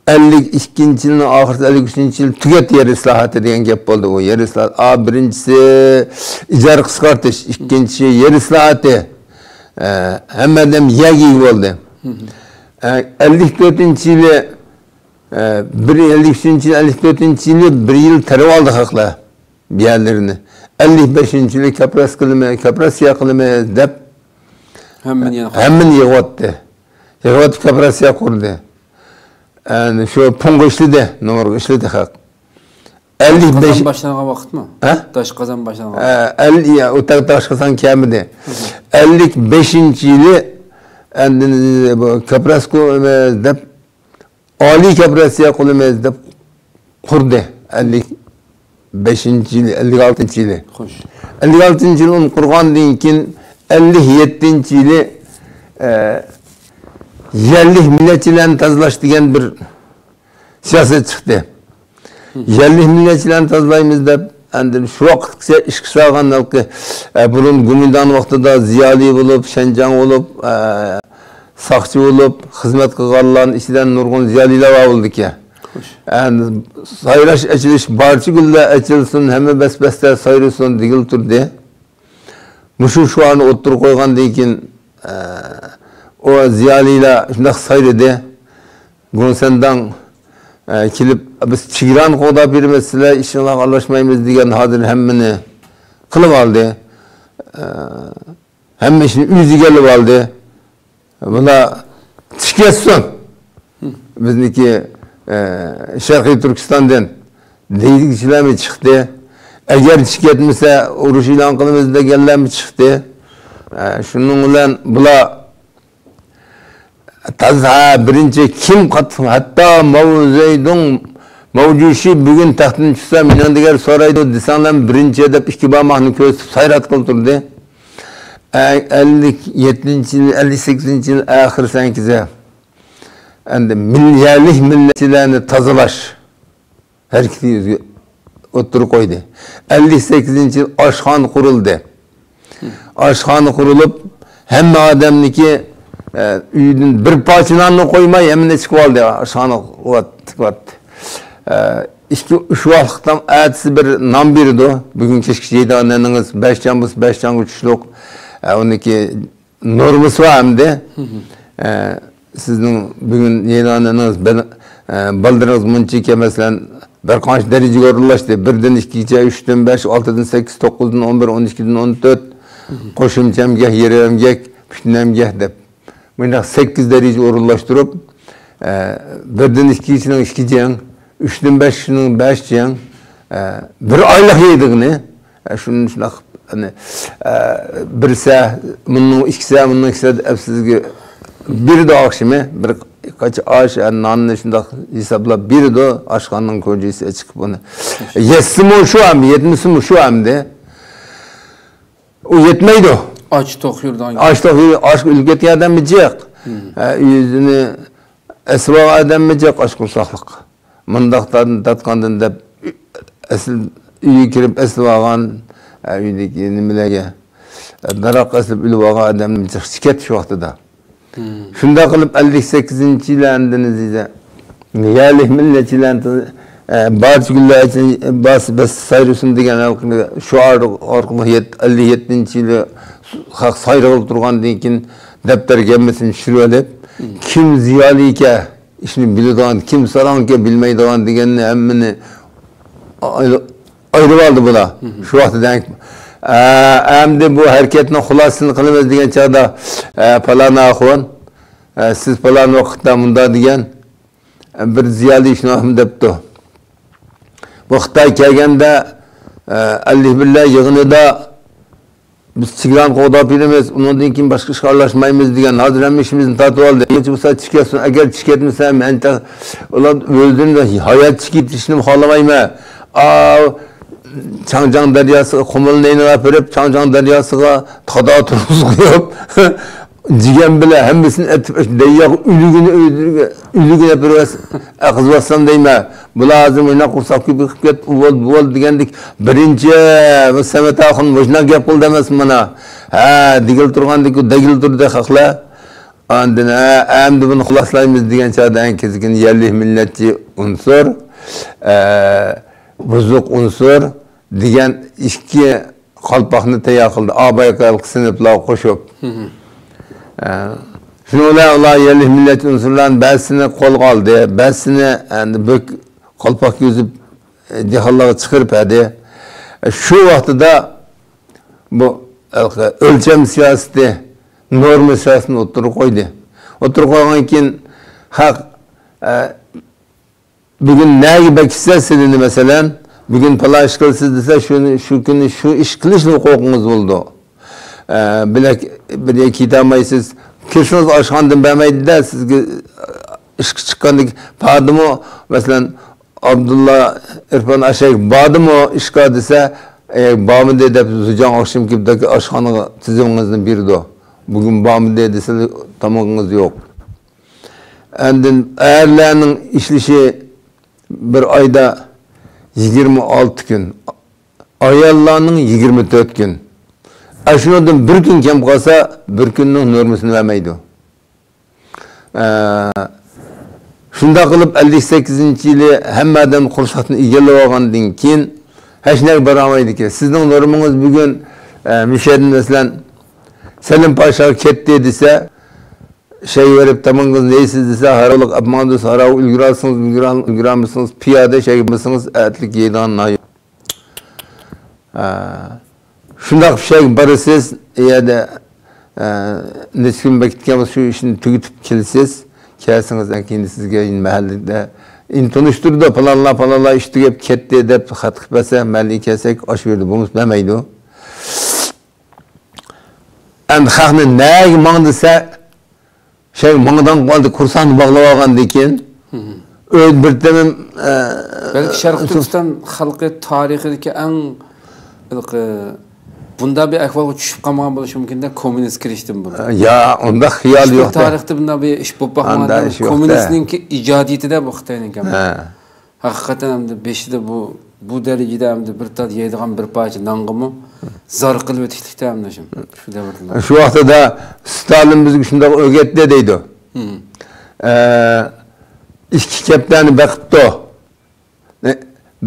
52. yılın ahir 53. yıl tüket yer islahatı diyen gep oldu o yer islahatı. Birincisi icar kıskartış, ikincisi yer islahatı. Hemen dem yegi oldu. 54. yılı 53. yıl 54. yılı bir yıl terör aldı hakla bir yerlerini. 55. yılı kaprasya kılımı dep hemen yığattı. Yığattı kaprasya kurdu. Yani şu pungu işledi, numara işledi hak. 55. Kazan başlanan vakit mı? Taş kazan başlanan vakit. Ya o taş kazan kâmidi. 55. yılı bu kaprasya dep Ali kaprasya kılımı dep kurdu. 5. yılı, 56. yılı. Hoş. 56. yılın kurgan deyinkin 57. yılı yerli milletçilerin tazlaş diyen bir siyaset çıktı. Yerli milletçilerin tazlayımız da şu vakit iş kısağın halkı bunun Gümünden vaxtıda ziyali olup, Şencan olup, sakçı olup, hizmet kıgarların içinden nurgun ziyaliler oldu ki. Yani sayraş açılış barçı gülde açılsın hemen besbeste sayrılsın digil turdu. Muşu şu an otur koygan deyken o ziyalıyla şundak sayrıdı. Gonsendan kilip biz çigiran koda bir mesele inşallah anlaşmayımız diyen hadir hemmini kılıp aldı. Hemme şimdi yüzü gelip aldı. Buna çıkıyorsun. Bizdeki Şarkı Türkistan'dan deydik kişiler mi çıktı? Eğer çıketmişse oruç ilan kılımızda geller mi çıktı? Şunun ulan bula tazha birinci kim katı hatta Mavzeydun Mavcuşi bugün tahtın çıksa minandigar soraydı disanlar birinci edip işkiba mahnu köz sayrat kıltırdı. 57. yıl 58. yıl ahir sankize endi milliyalik milletçilerini tazılaş hareketi oturup koydu. 58. yıl aşxan kuruldu. Aşxanı kurulup hem adamniki üydün bir parçalarını koymay hemine çıkıp aldı aşxanı vat. Üç vaxtdan ertesi bir nam birdi o. Bugün keşke Ceydan'ınız 5 can güçlük. Ondaki norması var hem de. Sizin bugün Ceydan'ınız baldırınız mınçıke mesela bir kaç derece görülaştı. 1'den 2'ye 3'den 5, 6'dan 8, 9'dan 11, 12'den 14. Koşum cemgah, yeri emgah, bütün emgah de. Böyle 8 derece orunlaştırıp 1'den 2'ye 2 can, 3'den 5'den 5 can, bir aylık yediğini, şunun için hani bir saat, bunun 2 saat, bunun 2 saat hepsizge bir de akşamı bir kaç aş nanın içinde hesapla bir de aşkanın kocası çıkıp onu. Yesim şu an, yetmişim şu an de. O yetmeydi o. Aç tokyurdan. Aç tokyur, aşk ülket yerden mi cek? Yüzünü esva adam mı cek aşk kursaklık. Mındaktan tatkandan da esil üyü kirip esvağan üydeki nimelege. Darak esip ülvağa adam mı cek şiket şu vakti da. Şunda kılıp 58. yılındınız yalih milletçilerini bazı güller için bas sayrısın degen şu arkalı 57. yılı hak sayrılıp durgan deyin depter gelmesin şürelep kim ziyalike işini bildiğin kim saranke bilmeydiğin degenini emmini ayrı aldı buna şu vakti denk hem bu hareketine hulasını kılamaz degen çağda falan ahvan siz falan vakitte bunda degen bir ziyali işini ahım depti. Bu Xitay kelgende Allah billah yığınıda biz çıkılan qo'dab bilemiz, undan keyin boshqa ishga aralashmaymiz degan hozir ham ishimizni tatib oldi. Hech bo'lsa chiqasan, agar chiqatmasam men ular o'zini hayot chiqitishni xohlamayman. Changjiang daryosiga qumilni inab berib, Changjiang daryosiga tada turg'izib jigan bilan hammasini etib dayoq uligini bir aqzvasan deyman. Bu lazım ina qursaq gibi qilib bol degandik. Birinchi Samat axun mujna gap qildi emas mana. Ha, digil turgandek, dagil turdi haqla. Andin endi buni xuloslaymiz degan chog'dan kezgin yerli millatchi unsur, buzuq unsur degan ikki qalpoqni tayyor qildi. Abayqal sinflar qo'shib. Şunlar yerli millet unsurlarının bazısını kol kaldı, bazısını bök kalpak yüzüp dihallara çıkarıp hadi. Şu vakti bu ölçem siyaseti, normu siyasetini oturup koydu. Oturup koyduğun için hak bugün ne gibi kişisel mesela bugün pala iş kılsız dese şu günü şu iş kılışlı hukukunuz oldu. Bir kitamayısız Kirşiniz aşkandın bəmeydi de sizge iş çıkandık badı mı mesela Abdullah İrfan Aşek badı mı işka dese bağımı dedi Zucan akşam gibi aşkanı tizimimizden biri o. Bugün bağımı dedi size tamamınız yok. Endin eğerlerinin işlişi bir ayda 26 gün. Ayarlarının 24 gün. Aşınadan bir gün kem kalsa bir günün normasını vermeydi. Şunda kılıp 58. yılı hemmeden kursatını igelle olgandan keyin hiç ne baramaydı ki. Sizin normunuz bugün müşahidin mesela Selim Paşa ketti dese şey verip tamamınız neysiz dese haralık apmanız harav ülgürarsınız ülgüramısınız piyade şey yapmışsınız etlik yeydanına. Şundak bir şey barısız ya da neskin bekletken şu işini tüketip kilisiz kelsiniz kendi sizge in mahallede in tanıştırdı palanla işte hep ketti edip hatık bese mahalli kesek aş verdi bunu demeydi o. And xalqni ne mangdisa şey mangdan kaldı kursan bağlavagan dekin. Öyle bir demem belki Şarkı Türkistan halkı tarihideki en bunda bir ahvolga tushib qolmagan bo'lishi mumkin-da, kommunist kirishdan burun. Ya, onda xiyol yo'q. Tarixda bunda bir ish bo'lib boqmagan. Kommunistning ijodiyatida bu Xitoyning ham. Haqiqatan ham beshida bu darajada ham bir tat yeydigan bir parcha nonqimi zor qilib o'tishlikda ham shu davrda. Shu vaqtda Stalin bizga shunday o'rgatdi deydi. Ikki kaptani baqibdi.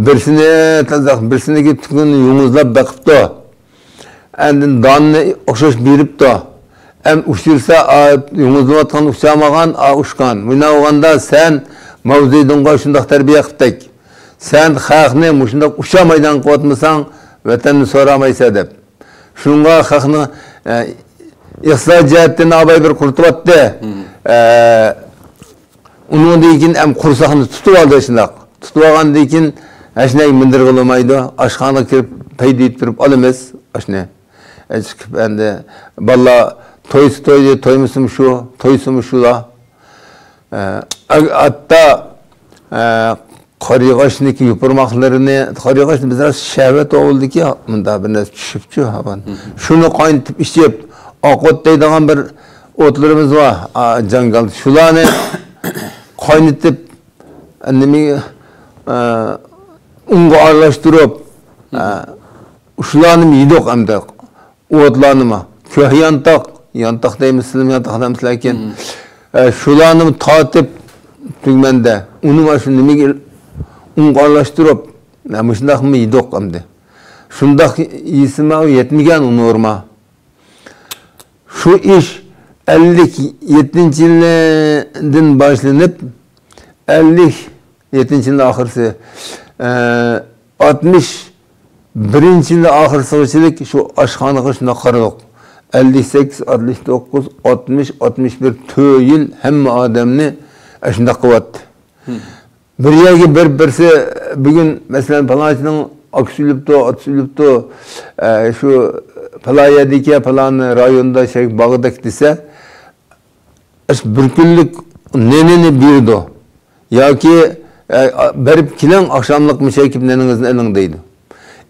Birsini tazaq, birsini tukuni yumuzlab baqibdi. Endi donni o'xshash beribdi. Ham ushirsa yumuzlayotgan ushamagan, ushgan. Buna olganda sen mavzudunga shunday tarbiya qildik. Sen xalqni shunday ushamaydan qo'yatmasang, vatanni so'ramaysa deb. Shunga xalqni iqtisodiyotdan abay bir qurtibdi. Undan keyin ham qursaqni tutib oldi shunday. Tutib olgandan keyin hech nima mindirg'ilmaydi. Oshxona kirib payda etib olamiz. Ashna. Chiqib endi balla to'ymusim shu, to'ysim shular. Hatta qarig'ashniki yupurmoqlarini, qarig'ashni bizlar shahvat o'ldiki, bunda bir narsa tushibchi havan. Shuni qaynatib ichib, oqot deydigan bir o'tlarimiz bor, jangal. Shularni qaynatib nima unga aralashtirib, shularni yedik hamda o'tlarni yantoq deymiz, yantoq deymiz, lekin shularni tatib tugmanda uni shu nimaga unga aralashtirib, shundaq yedik hamda. Shundaq yesima yetmagan norma. Şu iş 57-yildan boshlanib 57-yil oxirisi 61-yil oxirisigacha shu oshxonaga shunday qaradik. 58, 69, 60, 61 yil hamma odamni shunday qilyapti. Bir yerga birsi bugun masalan palonchining aksilibdi, atsilibdi, shu Palayadiki falan rayonda bağdak dese bir günlük neneni birdi. Ya ki berip kilen akşamlık müşekip nenenizin elindeydi.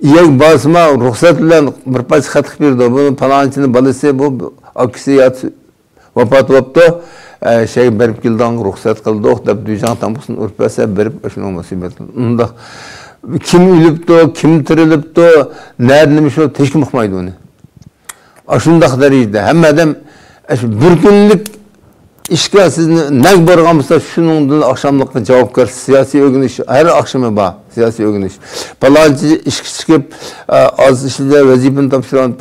İyek basma ruhsat bilen bir parça katık birdi. Bunun falançının balısı bu aksiyat vefat oldu. Berip kildan ruhsat kıldı. Dep düjan tampusunu ürpese berip şunu musibet. Onda kim ölüptü, kim tirilipti, nerede şu teşkim mıkmaydı onu. Aşundaq derecede hem adam bir günlük işga sizni nag borganmasa shuningdan akşamlıkta javobgar siyosiy o'g'inish har akşamı bor siyosiy o'g'inish palonchi ishga chiqib az ishda vazifani topshirgan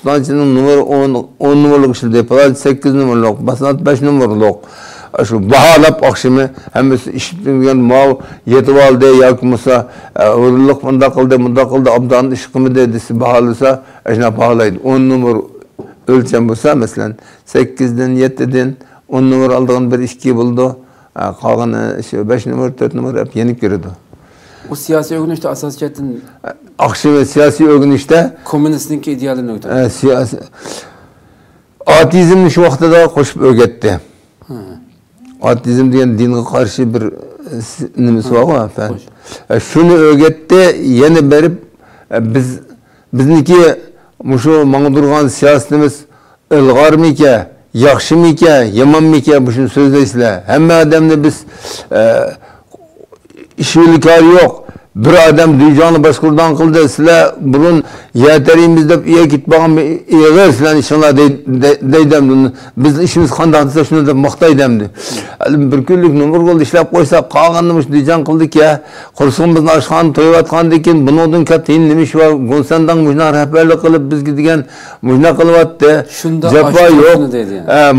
palonchining numeri 10 numaralik ishda palonchi 8 numaralik basnat 5 numaralik shu baholab akşamı hammasi ishtirgan mal yetib oldi yoki bo'lsa o'rinliq bunda qildi obdan ish qilmadi desa baholasa ashna baholaydi 10 numar ölçem bo'lsa masalan 8dan 7dan 10 numar aldığın bir işki buldu. Qolgani 5 numar, 4 numar hep yenip girdi. O siyasi o'g'inishda asosiyatdan akşam siyasi o'g'inishda kommunistning idealini o'tadi. Siyasi atizmni shu vaqtda qo'shib o'rgatdi. Atizm degan dinga qarshi bir nimasi bor-ku. Shuni o'rgatdi, yana berib bizniki mushu mangdurgan siyosetimiz ilg'ormika, yaxshimika, yomonmika bu shuni so'zlaysizlar. Hamma odamni biz ishvilikar yo'q. Bir adam dünyani boshqurdan qildi, sizlar burun yetarimiz deb iye ketmagan eğer sizlar ishlar deydem. Biz ishimiz qanday desa shuni deb maqtaydamdi. Bir kunlik numar bo'ldi ishlab qo'ysa, qolganini shu dijon qildik ya. Qursog'imizni ochgan, to'yayotgandan keyin bundan katta nima ish bor? Gonsandan mujna rahbarlik qilib bizga degan mujna qilyapti. Jafo yo'q.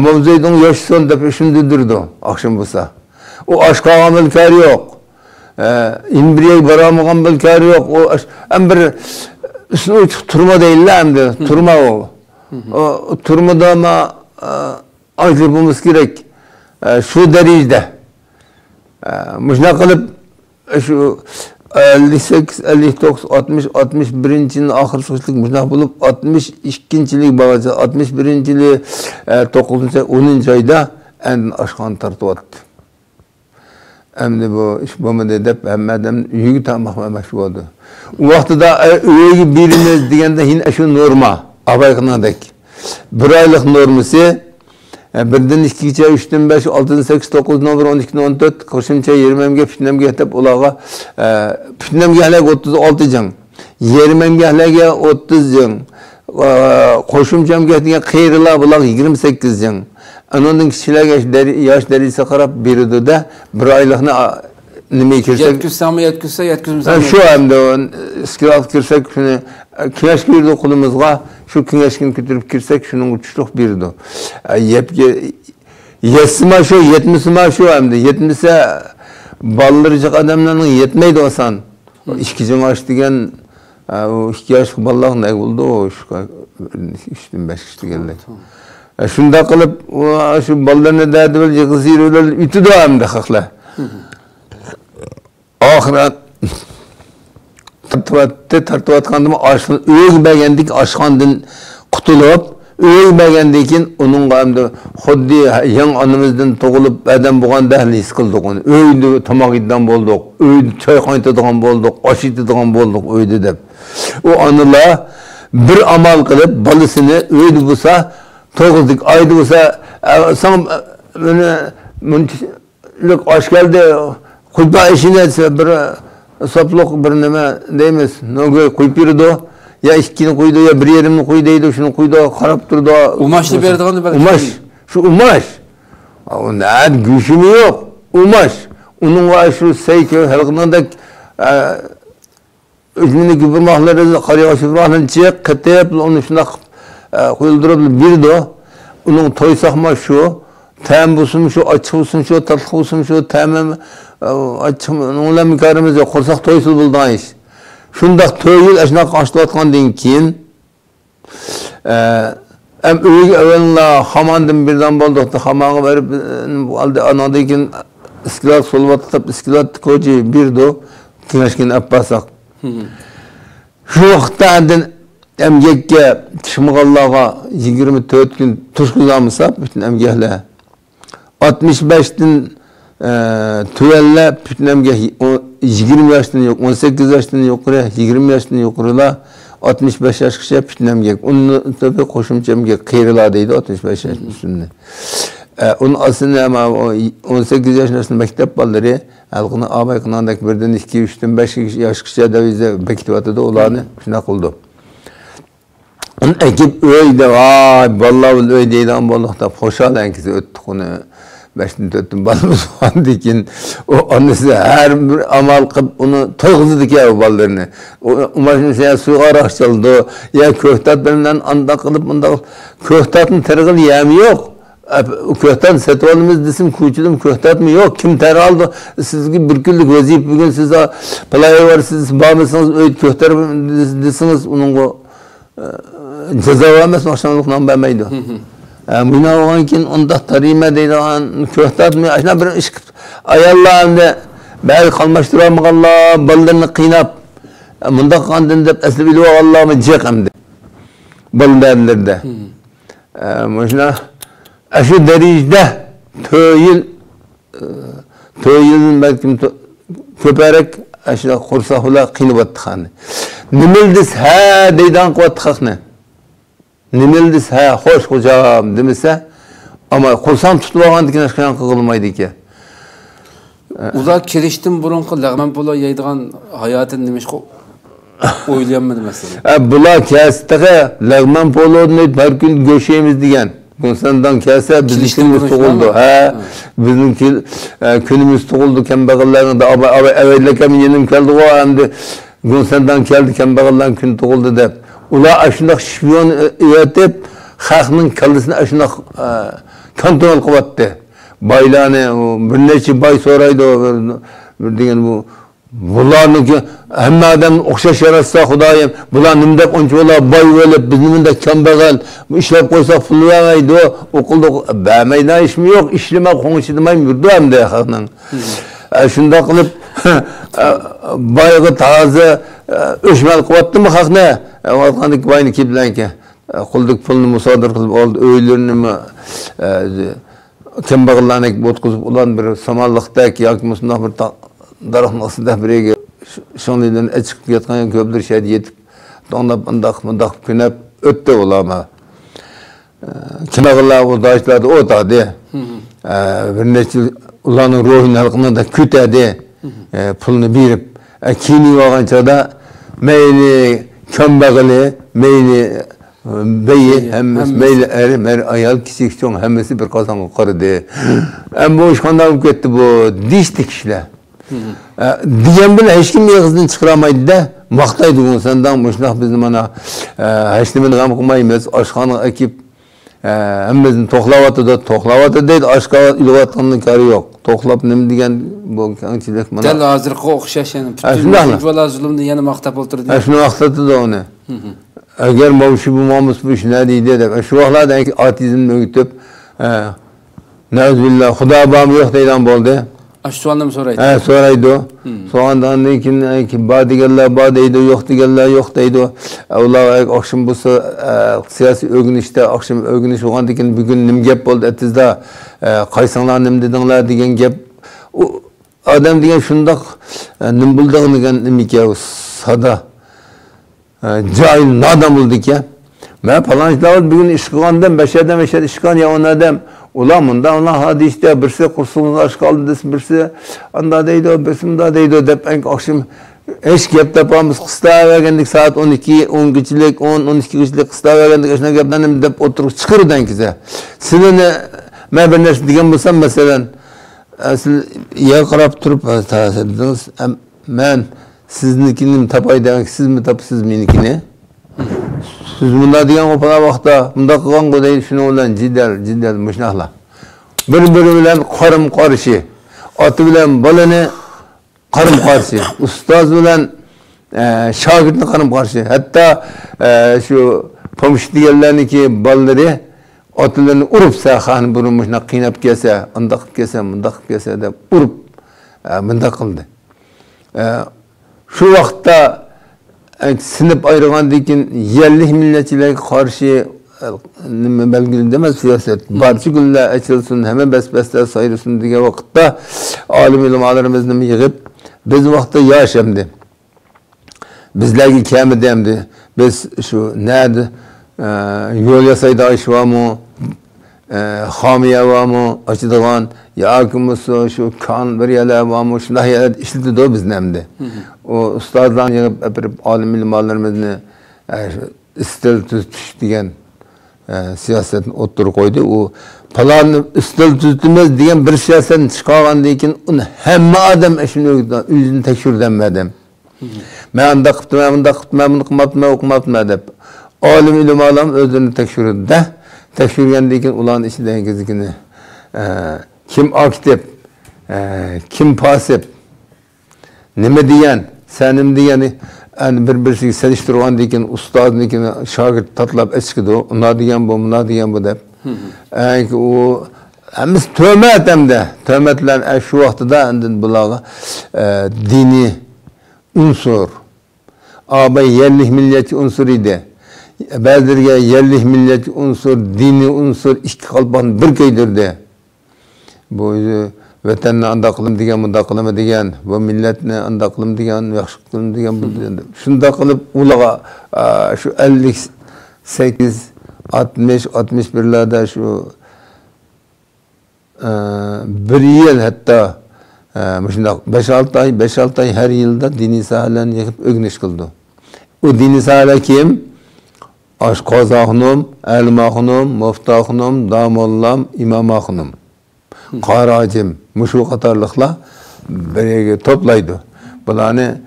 Mavzudun yoshson deb shuni dirdi. Oqshom bo'lsa. O oshqo'g'am ilkar yo'q. İnbiriyek baramagan belkar yok. O hem bir üstüne uçuk turma değil hem de turma o. O turmada ama acilimiz gerek. Şu derecede. Müşne kılıp şu 58, 59, 60, 61'in ahir suçluk müşne bulup 62'lik bağıcı 61'in 9. 10. ayda en aşkan tartı attı. Hem de bu iş bulmadı deyip hem yük tanımakla meşgul oldu. O vaxtda öyle birimiz degende yine şu norma. abayqınadek. Bir aylık norması, birden 2'ye 3'den 5, 6'dan 8, 9'dan 11, 12'den 14, koşumça 20'ye fitnemge etip olağa fitnemgehlek 36 can, 20'gehlege 30 can, koşumçamge kıyırıla bulak 28 can. Onun kişilerge yaş derisi qarab berdi de bir aylıqni nima kirsek yetkizsami yetkizsa yetkizmasam şu hamda iskirat kirsek shuni kengash berdi qo'limizga shu kengashni ko'tarib kirsak shuning uchliq berdi. Yetma shu yetmasa shu hamda yetmasa ballarcık adamlarning yetmaydi oson. 2 yosh degan o 2 yosh bolalar ne bo'ldi o 3dan 5 deganlar. Şunda qilib şu ballarni dadi bil yig'izirlar ütidi hamda haqlar. Oxirat tartayotgandimi o'g'bagandik oshxondan qutulib o'g'bagandan keyin uning hamda xuddi yang onamizdan tug'ilib adam bo'lganda his qildik uni. Uyda tomoq yeydigan bo'ldik, uyda choy qaynatadigan bo'ldik, osh yeydigan bo'ldik uyda deb. O onalar bir amal qilib bolasini uyda bo'lsa 9 ayda bo'lsa sen buni osh keldi Kuypa işine bir saplık bir neme deymiz. Noga kuyup yürüdü. Ya ikini kuydu ya bir yerimini kuyduydu. Şunu kuydu karap durdu. Umaşlı berdiğini belki. Umaş. Şu umaş. O ne güçümü yok. Umaş. Onun var şu seyki halkından da özmini gübürmahları karıya şifrahını çek kıtayıp onu şuna kuyuldurup birdi. Onun toysakma şu. Tam bulsun şu, açık olsun şu, tatlı olsun şu, tamam açık, onunla mikarımız yok, korsak toysul bulduğun iş. Şundak toyul, aşına karşılatkandan keyin, evvelinle hamandım birden bulduk, hamağı verip, anadayken iskilat soluvat tutup, iskilat koca birdi, kinaşkin appasak. Şu vaxtadın, emgekke, Tişmiğallağa 24 gün tuşkuzamısa, bütün emgekle. 65'ten tüvelle bütün emgek 20 yaştan yok, 18 yaştan yukarı, 20 yaştan yukarıla 65 yaş kişiye bütün emgek. Onun tabi koşumça emgek kıyırıladıydı 65 yaş üstünde. Onun aslında ama 18 yaşında mektep balları halkını ağabey kınandaki birden 2, 3'ten 5 yaş kişiye de bize bektivatıda olanı şuna kıldı. Onun ekip öyle vay vallahi öyle değil ama vallahi da hoşal enkisi öttük onu 5'ten 4'ten balımız var dikin o annesi her bir amal kıp onu toyğuzdik ya ballarını umarım şey suya araç çaldı ya köhtat benimle anda kılıp bunda köhtatın tergil yemi yok köhtat setualımız desim kuçudum köhtat mı yok kim ter aldı sizgi bir günlük vaziyet bugün size playa var siz bağımlısınız öyle köhtar desiniz onun o ceza vermez akşamlıktan vermeydi. Buna olan ki onda tarime deydi köhtat mı? Aşna bir iş ayarlarında belki kalmıştıramıqallah ballarını kıynap bunda kandın dep esli biliyor Allah'ımı cekemdi. Ballarlarda. Aşna şu derecede töyülün belki köperek aşna kursahula kıyınıp attıqanı. Nimildis ha deydan qıvattıqaqını. Nimildis ha hoş hocam demese ama kursam tutup algan diken aşkıyan kıqılmaydı ki. Uzak kiriştin burunqı lağman bola yeydiğen hayatın demiş oylayanmadı mesela. Bula kestiğe lağman bola'nı her gün göşeyimiz diyen. Konsandan kese bizimkimiz tuğuldu. Bizimki günümüz tuğuldu kembağıllarına da evvellekem yenim geldi o hem Gonsandan geldi kembağılların gün tuğuldu dep. Ula aşındak şipiyon üretip halkının kaldısını aşındak kontrol kıvattı. Baylanı bir neçe bay soraydı o bir diyen bu bularını ki hem adam okşaş yaratsa Xudayım bular nimdek onca ola bay ölüp bizim de kembağal işlep koysa fırlayamaydı o okulda bämeyna iş mi yok işleme konuşturmayım yurdu hem de halkının. Şunda kılıp bayağı taze öşmel kıvattı mı hak ne? Vatkandık bayını kiblen ki kulduk pulunu musadır kılıp oldu öylerini mi kembağıllanak botkuzup ulan bir samallıktaki yakı musundak bir darıqın ısıda birege şonliydin çıkıp yatkan köpler şeydi yetip donlap ındaq künep öttü olama. Kınağılar odaşlarda otadı. Bir neçe ulanın ruhun halkına da kütedi. Pulunu birip. Kini vagançada meyli kömbağılı, meyli beyi, hemmesi meyli erim, ayal kisik çoğun hemmesi bir kazanı kırdı. Ama bu işkandan gitti bu diştik işler. Diyen bile hiç kim yağızdan çıkaramaydı da maktaydı bunu senden boşnak bizim ana heşlimin gam kımayımız aşkanı ekip hemmizin toklavatı deydi aşka ilvatkanın karı yok. Toklap nem diyen bu kançilik bana. Del hazırkı okşaş yani. Bütün zulümde yeni maktap oturdu. Şunu aktadı da onu. Eğer mavuşu bu mamus bu iş ne deydi de şu vaxtlarda atizmle öğütüp Neuzubillah Xuda bağım yok deyden boldu. Soğandan mı soraydı? Soraydı o. Soğandan deyken ki badigeller badeydi yok digeller yok deydi o. Allah akşam bu siyasi ögünüşte akşam ögünüş olan diken bugün nim gep boldu etizde kaysanlar nim dedinler digen gep adam digen şundak nim buldağını digen nim ike sada cahil nadam buldu ki ben falançlar bugün işkıgandım beşer işkıgan ya on adam ulamında ona hadi işte birisi kursulunu aşkaldı birisi anda deydi birisi anda deydi dep en akşam eş gep tapamız kısta vergendik saat 12 10 geçilik 10-12 geçilik kısta vergendik eşine geplenim dep oturup çıkırdan kize sizin ben bir neresi digen bulsam mesela siz ya karab turup dediniz ben sizninkini tapay demek siz mi tapı siz minikini siz bunda diyen o para vakta bunda kılan o değil şunu olan cidder müşnahla bir bilen karım karşı atı bilen balını karım karşı ustaz bilen şagirdini karım karşı hatta şu pamuş diyenlerini ki balları atlarını urup sahan bunu müşnah kıynap kese andak kese mındak kese de urup mındak kıldı şu vakta sınıf ayrılan dikin yerli milletçilere karşı belgili demez siyaset. Barçı günler açılsın hemen besbesler sayılsın diye vakitte alim ilmalarımızı yığıp biz vakti yaşamdı. Bizlerki kâmi demdi. Biz şu nerede yol yasaydı aşva mı hamiye var mı açıdığan yakımızı şu kan bir yerler var mı şunlar yerler işledi de o biz nemdi. O ustazdan yapıp alim ilmalarımızı istel tutuş diyen siyasetin oturup koydu. O falan istel tutulmaz diyen bir siyasetin çıkargan deyken onu hem adam eşini yüzünü tekşür denmedim. Ben de kıptım, ben bunu kıptım edip alim ilmalarım özünü tekşür edip tekşürgendeyken ulan içinden gezikini kim aktif, kim pasif, neme diyen, senim diyeni yani birbirisi seliştirgan deyken ustad deyken şagird tatlap eşkidi o, ona diyen bu dep. Yani o hemiz töhmet hem de, töhmetler şu vaxtıda endin bulağı dini unsur, ağabey yerli milliyetçi unsur idi. Bazılarga yerli millet unsur, dini unsur, iki kalban bir kaydirdi. Bu vatanni anda qilib degan, bunda qilma degan, bu milletni anda qilib degan, yaxshi qilib degan bu. Shunda qilib ularga şu 58, 60, 61'lerde şu bir yıl hatta 5-6 ay her yılda dini sahalarni yig'ib o'g'nish qildi. O dini sahalar kim? Aşkazahunum, elmahunum, muftahunum, damollam, imamahunum. Qaracim, muşu qatarlıqla birege toplaydı. Bularını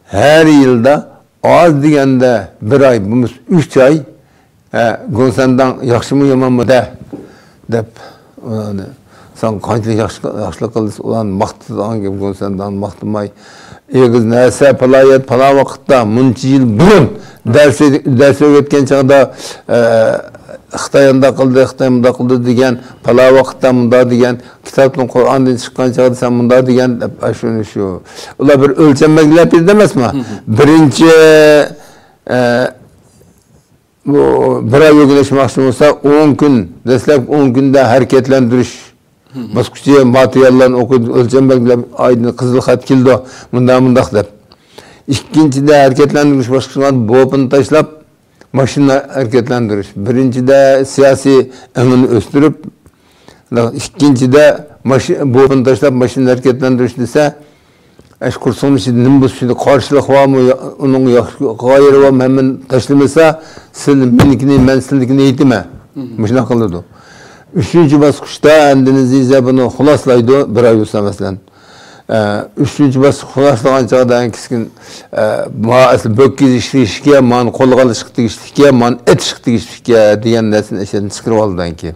her yılda az degende bir ay, 3 ay Gonsandan yaxşı mı yaman mı dep sen qancha yaxshilik qildingiz ulan maqtadigan gap Gonsandan maqtamay egiz narsa palayat pala vaqtda muncha yil burun ders o'tgan chog'da Xitoyda qildi degan pala vaqtda munda degan kitobning Qur'ondan chiqqan chog'da sen munda degan shuni shu ular bir o'lchanmaklar emasmi birinchi bu bir ay o'rganishmoqchi bo'lsa 10 kun dastlab 10 kunda harakatlantirish bosqichi materiallarni o'qib o'lchanmaklar oydin qizil xat keldi bundaq deb ikkinchida harakatlantirish bosqichidan bo'pini tashlab maşina hareketlendiriş. Birincide siyasi emini östürüp, ikincide bu taşlap maşina hareketlendiriş dese, kursun için nimbus şimdi karşılık var mı, onun gayrı var mı hemen taşlamasa, senin benimkini, ben seninkini eğitime. Maşina kılırdı. Üçüncü baskışta endinizi bunu hulaslaydı, bir ay olsa mesela. Üçüncü baskı hulaslagan çağda kiskin bökkiz işleyişke, man kolgalı çıktı işleyişke, man et çıktı işleyişke diyen nesini eşedin çıkırıp aldıdan ki.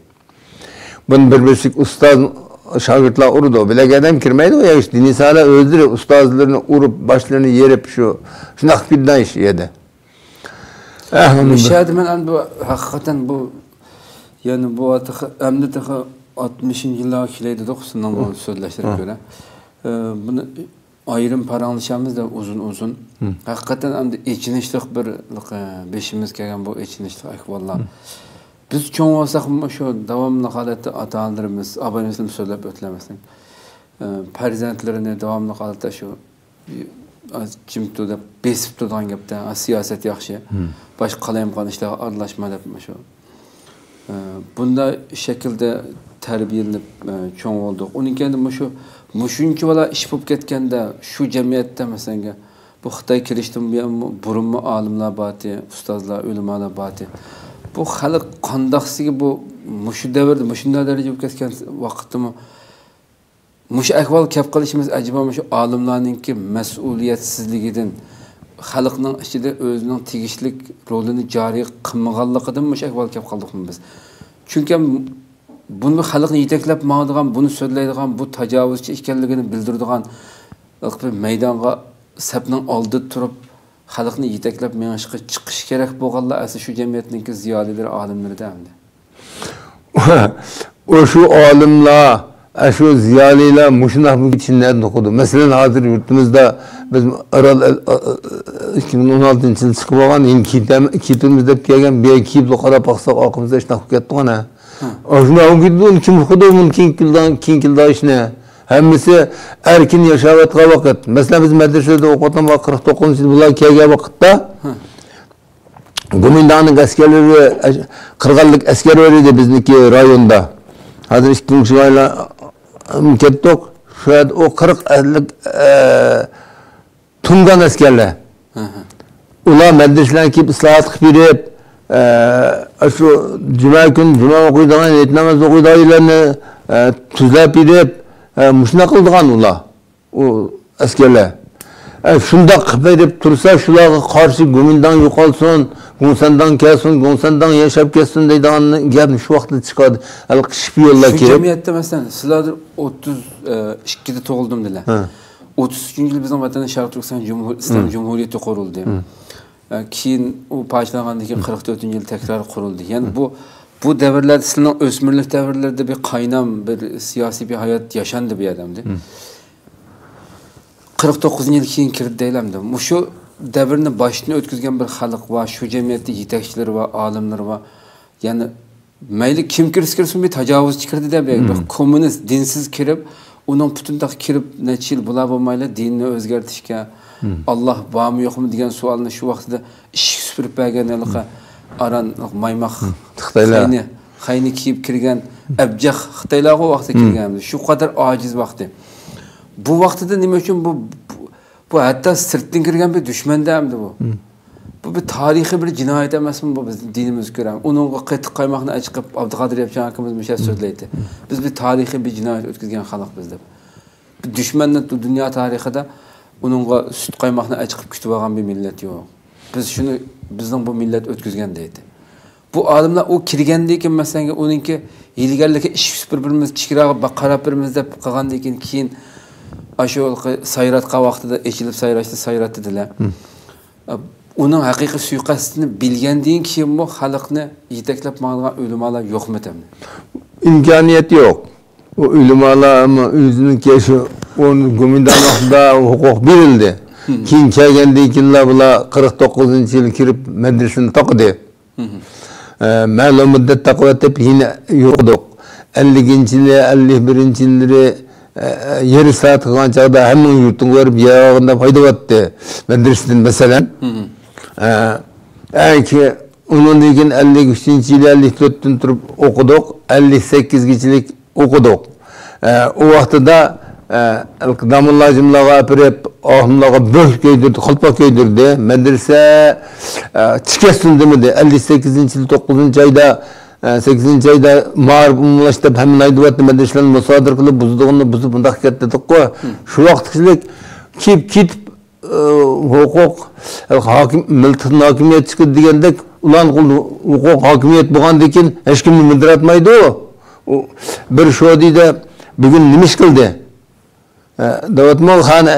Bunun birbirlik ustaz şagirtler urudu. Bile adam kirmeydi o ya işte. Dini sahada öldürüp ustazlarını urup başlarını yerip şunak birden iş yedi. Müşahede ben bu hakikaten bu yani bu emni tıkı 60. yıllar kileydi dokusundan bu sözleştirip göre. Bunu ayrım paranlaşamız da uzun. Hakikaten emni içinişlik bir beşimiz kelgen bu içinişlik ahvallar. Biz çoğun olsak şu devamlı halatda ata-analarımız, abonemizden söylep ötlemesin. Perzentlerini devamlı halatda şu cimtuda besip tutan gapta siyaset yaxşı. Baş qalayım qanışlar aralashma dep şu. Bunda şekilde terbiyelenip çoğun olduk. Onun kendi şu muşunki wala iş bolup ketkende şu cemiyette mesela bu Xitoy kirishdim burunmu alimlar bati, ustozlar, ulamalar bati. Bu xalq qandaqsigi bu mushu davrda mushunday daraja bo'lib ketgan vaqtimi mushu ahvol kelib qolishimiz acaba mushu olimlarningki mas'uliyatsizligidan xalqning ichida o'zining tegishlik rolini joriy qilmaganligidan mushu ahvol kelib qoldikmi biz. Chunki buni xalqni yetaklab mağdigan, bunu so'zlaydigan, bu tajovuzchi ekanligini bildiradigan maydonga sapning oldida turib xalqni yetaklab mengishga chiqish kerak bo'lganlar asli shu jamiyatning ziyolilar, olimlari hamda. O şu olimlar, şu ziyolilar mushunaq ketishini o'qidi. Masalan, hozir yurtimizda biz 2016 yil chiqib olgan kitimiz deb kelgan bir kitni qarab baqsaq oqimizda shunaqa ketdi ana. Shuni o'qidi, kim o'qidi, keyin yilda ishni Hemmisi erkin yaşavatga vakit. Mesela biz medresede okutan 49 yıl bulan kelgen vakitte Gumindan'ın askerleri, 40'lık asker öyleydi bizdeki rayonda. Hazır 2. ayla kettik. Şöyle o 40'lık Tungan askerler. Ula medresler ki ıslahat kibirip şu cuma gün cuma okuyduğun, et namaz okuyduğun tuzlap edip muşuna kıldıgan ula o askerler. Şunda kıpedip tursa şulağa karşı Gumindan yukalsın, Gunsandan kelsin, Gunsandan yaşap kelsin deydiğin gelmiş şu vakti çıkardı. Kışıp yolla kirip. Şu cemiyette mesela sizlerdir 32'de toğuldum dile. 33. yıl bizim vatanın Şarkı Türkistan İslam Cumhuriyeti kuruldu. Keyin o başlanğandan 44. yıl tekrar kuruldu. Yani bu devirlerde sizin ösmürlük devirlerde bir kaynam, bir siyasi bir hayat yaşandı bir adamdı. 49 yıl keyin kirdi deylemdi. Şu devirni başını ötküzgen bir halk var, şu cemiyette yetekçileri var, alimler var. Yani mayli kim kirsin bir tecavüz çıkardı da bir komünist, dinsiz kirip, onun bütün tak kirip neçe yıl bula bulmayla dinini özgertişke, Allah var mı yok mu diyen sualını şu vaxtda işik süpürüp bergen aran maymaq xayni kiyip kirgen abjaq Xitaylar o vaxtda kirgendi. Şu kadar aciz vakti. Bu vaxtda nima üçün bu hatta sırttan kirgen bir düşman demdi bu. Bu bir tarihi bir cinayet emasmi bu biz dinimiz gören. Onun qaytib qaymaqni açıqıp Abdülkadir Yapçan hakkımız müşah sözleydi. Biz bir tarihi bir cinayet ötküzgen xalq bizde. Bir düşmanın dünya tarixida onun süt qaymaqni açıqıp kütüp algan bir millet yok. Biz şunu bizden bu millet ötküzgen deydi. Bu adamlar o kirgendeyken mesela onunki ilgirlikka iş süpüribirimiz, chikiraga qarab birimiz deb qilgandan keyin aşu sayratqa vaqtida echilib sayrashdi dedilar. Onun haqiqiy suiqasdini bilgandan keyin bu xalqni yetaklab maqlagan ulamalar yo'qmi demdi? İmkaniyet yok. O ulamalar ama özünün keşi onun Gumindan vaqtida hukuk berildi. Keyin kelgandan keyin bular 49 yıl kirib medresani taqdi. Ma'lum muddat taqvatib yine yo'qdik. 50-yili, 51-yilleri yer saat qilgan chaqda hamma yurtni ko'rib yog'inda foyda bo'pti. Medresdan masalan. Ki Onun için 53. yıl 54'ten turup okuduk, 58'cilik okuduk. O vaxtı da damullah cümlağa apirip, ahımlağa böl köydürdü, kılpa köydürdü. Medrese çıkasın demedi. 58. yıl 9. ayda 8. ayda mağarip umlaştı, hemen aydıvatlı medreselerini musadır kılıp, buzduğunu buzup bundaq kettedik ko. Şu vaxtçılık kitip hukuk, miltin hakimiyet çıkıdı degендek, ulan hukuk hakimiyet boğan dekin, hiç kimni mindiratmaydı o. Bir şu deydi, bugün nimiş kıldı? Davatmal Han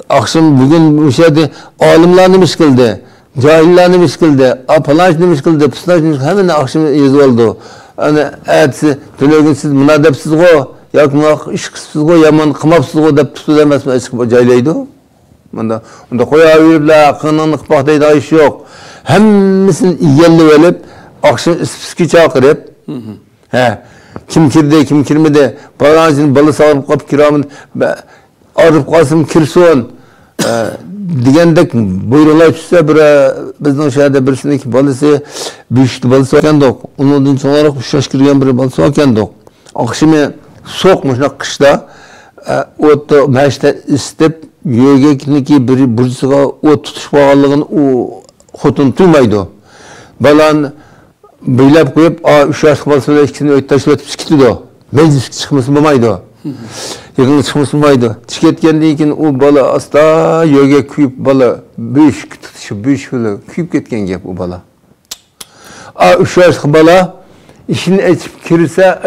akşam bugün bu şeyde alimler nimiş kıldı? Cahiller nimiş kıldı? Apalanç nimiş kıldı? Pıslanç nimiş kıldı? Hemen akşam yazı oldu. Hani etsi, tülögünsiz, münadepsiz go, yakmak, işkisiz go, yaman kımapsız go, dep tutu demez mi? Eski cahileydi o. Onda koya veripler, kınanlık baktaydı iş yok. Hemmisini igelli verip, akşam ispiski çakırıp, kim kirdi, kim kirmedi, balancının balı sağırıp kapı kiramın, arıp kalsın kirson, degендek buyrular düşse bizden şahide birisindeki balısı, büyüştü balısı okendik. Onun için olarak şaşkırgan bir balısı okendik. Akşamı soğukmuş kışta, otu meşte istep, yögekindeki bir burcusuga ot tutuş bağlılığın o hotun tuymaydı. Balan beylep koyup, üç yaş balısı ikisini öğüttaşıp çıkıdı. Meclis çıkması bulmaydı. Yakın çıkması bulmaydı. Çıketkendiği için o balı asla yöge kuyup balı büyüş tutuşu, büyüş böyle kuyup ketken gep o bala. Üç yaş bala işini açıp kirirse,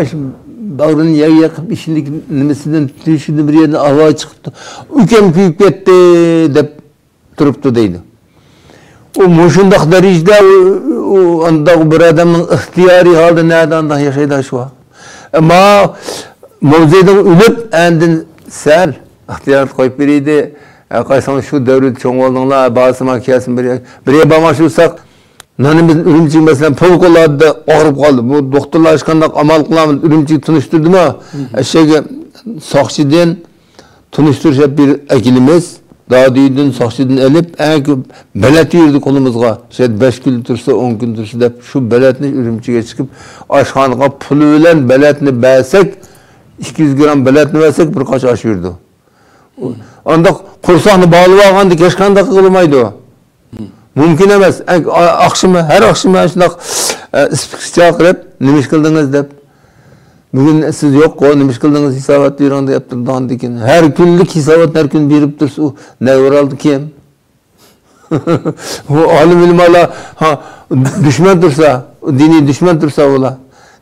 bağrını yakıp işindeki nimesinden tütüşünü bir yerine havaya çıkıptı. Ükem kuyup gitti dep duruptu deydi. O muşundak derecede o anda bir adamın ihtiyari halde nereden yaşaydı şu an. Ama mevzeden ölüp endin sel ihtiyarlık koyup biriydi. Kaysan şu devlet çoğun olduğunla bazı makiyasın biriye bamaşırsak nanımızın ürümçiği mesela polkolarda ağırıp kaldı. Bu doktorlar aşkanda amal kılamın ürümçiği tunuşturdu mu? Eşeğe sakçıdan tunuşturacak bir ekilimiz. Daha düydün sakçıdan elip belet yürüdü kolumuzga. 5 gün tursa 10 gün tursa dep şu beletini ürümçiğe çıkıp aşkhanıga pulu bilen beletini bersek 200 gram beletini versek birkaç aş yürüdü. Onda kursağını bağlı bağlandı, keşkanda kılmaydı o. Mümkün emez. Her akşamı aşkınak ispik çakırıp, nimiş kıldınız dep. Bugün siz yok o, nimiş kıldınız hisabat bir anda yaptırdığın dikin. Her günlük hisabat her gün birip dursa, ne uğraldı kim? O alim ilim ala, düşman dursa, dini düşman dursa ola.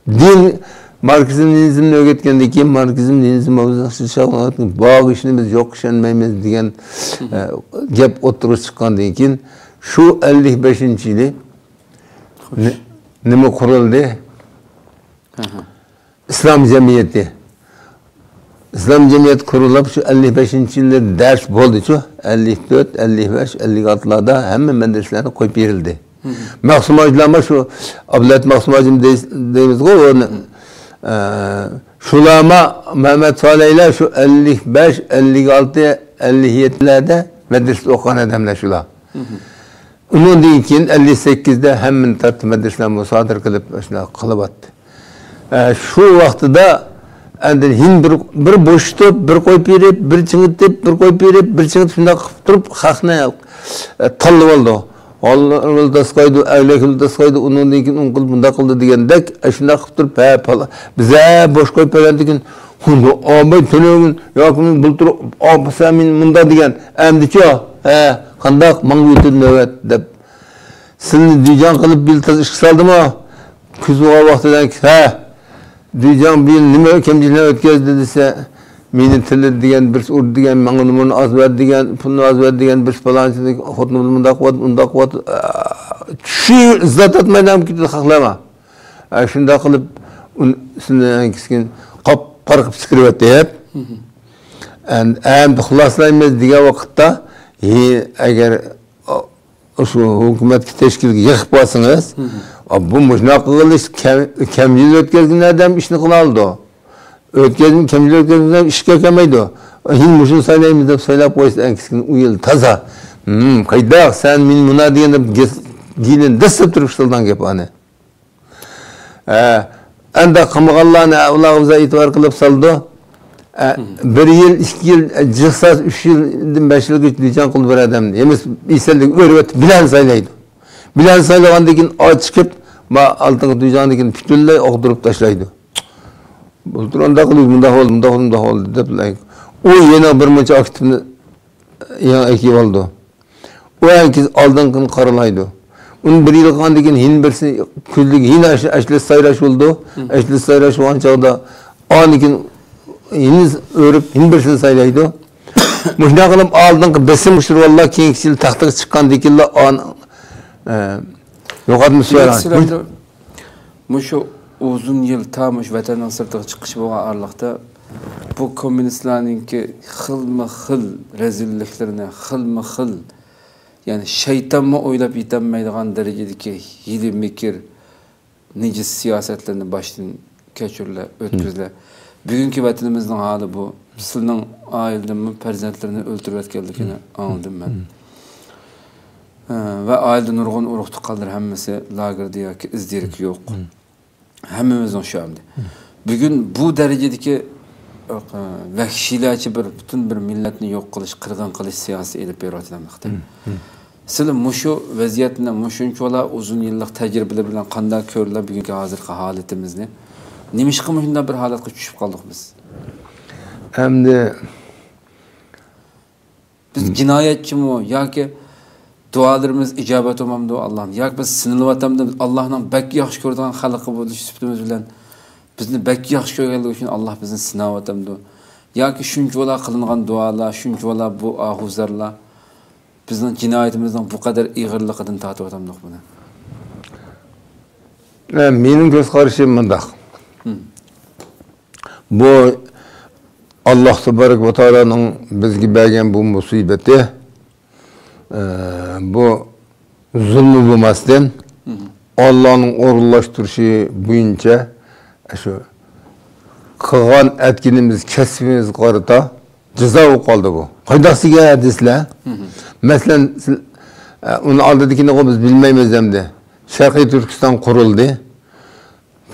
Din, Marksizm'in öğretkendi kim? Marksizm'in mavzakçı şahlanatın bağ işimiz yok, şenmemiz diyen gep oturup çıkan dikin. Şu 55. yılı nime kuruldu? İslam Cemiyeti. İslam Cemiyeti kurulup şu 55. yılda ders boldu şu 54, 55, 56'larda hemen medreselere koyup verildi. Mahsum Hacı'lama şu Abdülhamid Mahsum Hacı'm deyimiz o onu şulama Mehmet Salih'le şu 55, 56, 57'lerde medrese okuyan adamlar şula. Onun için 58'de hemen tartı medreseler musadır kılıp kılıp attı. Şu vaxtıda hin bir boştup, bir koyup verip, bir çıngıtıp, bir koyup verip, bir çıngıtıp şunda durup xaqna tallı oldu. Allah da skoydu, evlekil da skoydu, onun için un kıl bunda kıldı degендek, şunda durup bize boş koyup verendikin hundu amay tönögün yakımın bultur sen min bunda degen emdi ço kandak mangütün nöbet dep seni dücan kılıp bil taz işki saldı mı küz oğa vaxtıdan dücan bil nime kemciline ötkez dediyse meni tili degen bir ur degen mangınımın az ver degen punu az ver degen bir palancı hotnumun unda kuvat şu izzat etmeden ki haklama şunda kılıp seni kiskin qarqib çıkırıp hep. Hem xuloslaymiz degan vaqtda agar şu hükümet teşkilga yig'ib bo'lsangiz, bu mujnaq qilish kam yil o'tkazgan odam ishni qila oldi. O'tkazgan kam yil o'tkazgan odam ishga kelmaydi. Hin mushuni saylaymiz deb saylab qo'ysa, kiskin u yil toza. Qayda sen men buna degan dinin dastlab turishdan gap ana. Anda qilmaganlarni ularga e'tibor qilib soldi. 1 yil, 2 yil, jihsaz 3 yildan 5 yilga dijon qilib bir odamni. Emas, esallik o'rvat bilan saylaydi. Bilan saylagandan keyin chiqib, ma altın dijondan butunlay og'dirib tashlaydi. Bulturanda qilib bunda oldu deb like. O yana bir muncha aktivni yana ekib oldi. O herkes aldınqını qaralaydı. Onun bir yıl qandan keyin hin birsi kunlik hin ashli sayrash bo'ldi. Ashli sayrash bo'lgan chog'da anikin hin o'rib hin birsini saylaydi. Mushuna qilib aldınqı besim ushur vallah keyingi yil taxtaga chiqqandan keyin yo'qotmish. Mushu uzun yıl tamuş vatanın sırtıga chiqish bo'lgan arliqda bu kommunistlarninki xilma-xil rezilliklerini, xilma-xil yani şeytanma o'ylab yetanmaydigan darajadagi hili mikir necis siyasetlerini baştan keçirirler, ötküzler. Bugungi vatanimizning hali bu. Sizning oilangizni, farzandlarini o'ltirib o'tganligini anladim men. Ve ailede nurgun uruqtu qaldır hammasi lagerda yoki izdirik yo'q. Hammamizning shu hamda. Bugun bu darajadagi vahshiylarcha bütün bir millatni yo'q qilish, qirg'in qilish siyosati elib berayotganlikda. Sizlar mushu vaziyatni, mushunchalar uzun yillik tajribalar bilan qanday ko'rlar bugungi hozirgi holatimizni? Nimishqa shunday bir holatga tushib qoldik biz? Hamda biz jinoyatchimi yoki dualarımız icabet olmamdı Allah'ın. Yoki biz sinilvatamda Allah'ın bek yaxshi ko'radigan xalqi bo'lish sifatimiz bilan bizni bek yaxshi ko'rganligi uchun Allah bizni sinavatamdı. Yoki shunchalar qilingan dualar, shunchalar bu ahuzarlar bizning jinoyatimizning bu qadar ig'irligidan tortyapmiz buni. Mening ko'z qarashim bunday. Bu Allah subhanahu va taoloning bizga bergan bu musibati bu zulmü bulmasdan Allah'ın orullaştırışı boyunca şu kılgan etkinimiz, kesbimiz qarıta ceza qaldı bu. Qaydasiga hadislar. Mesela onu aldığındakini biz bilmeymiz demdi. Şarkı Türkistan kuruldu.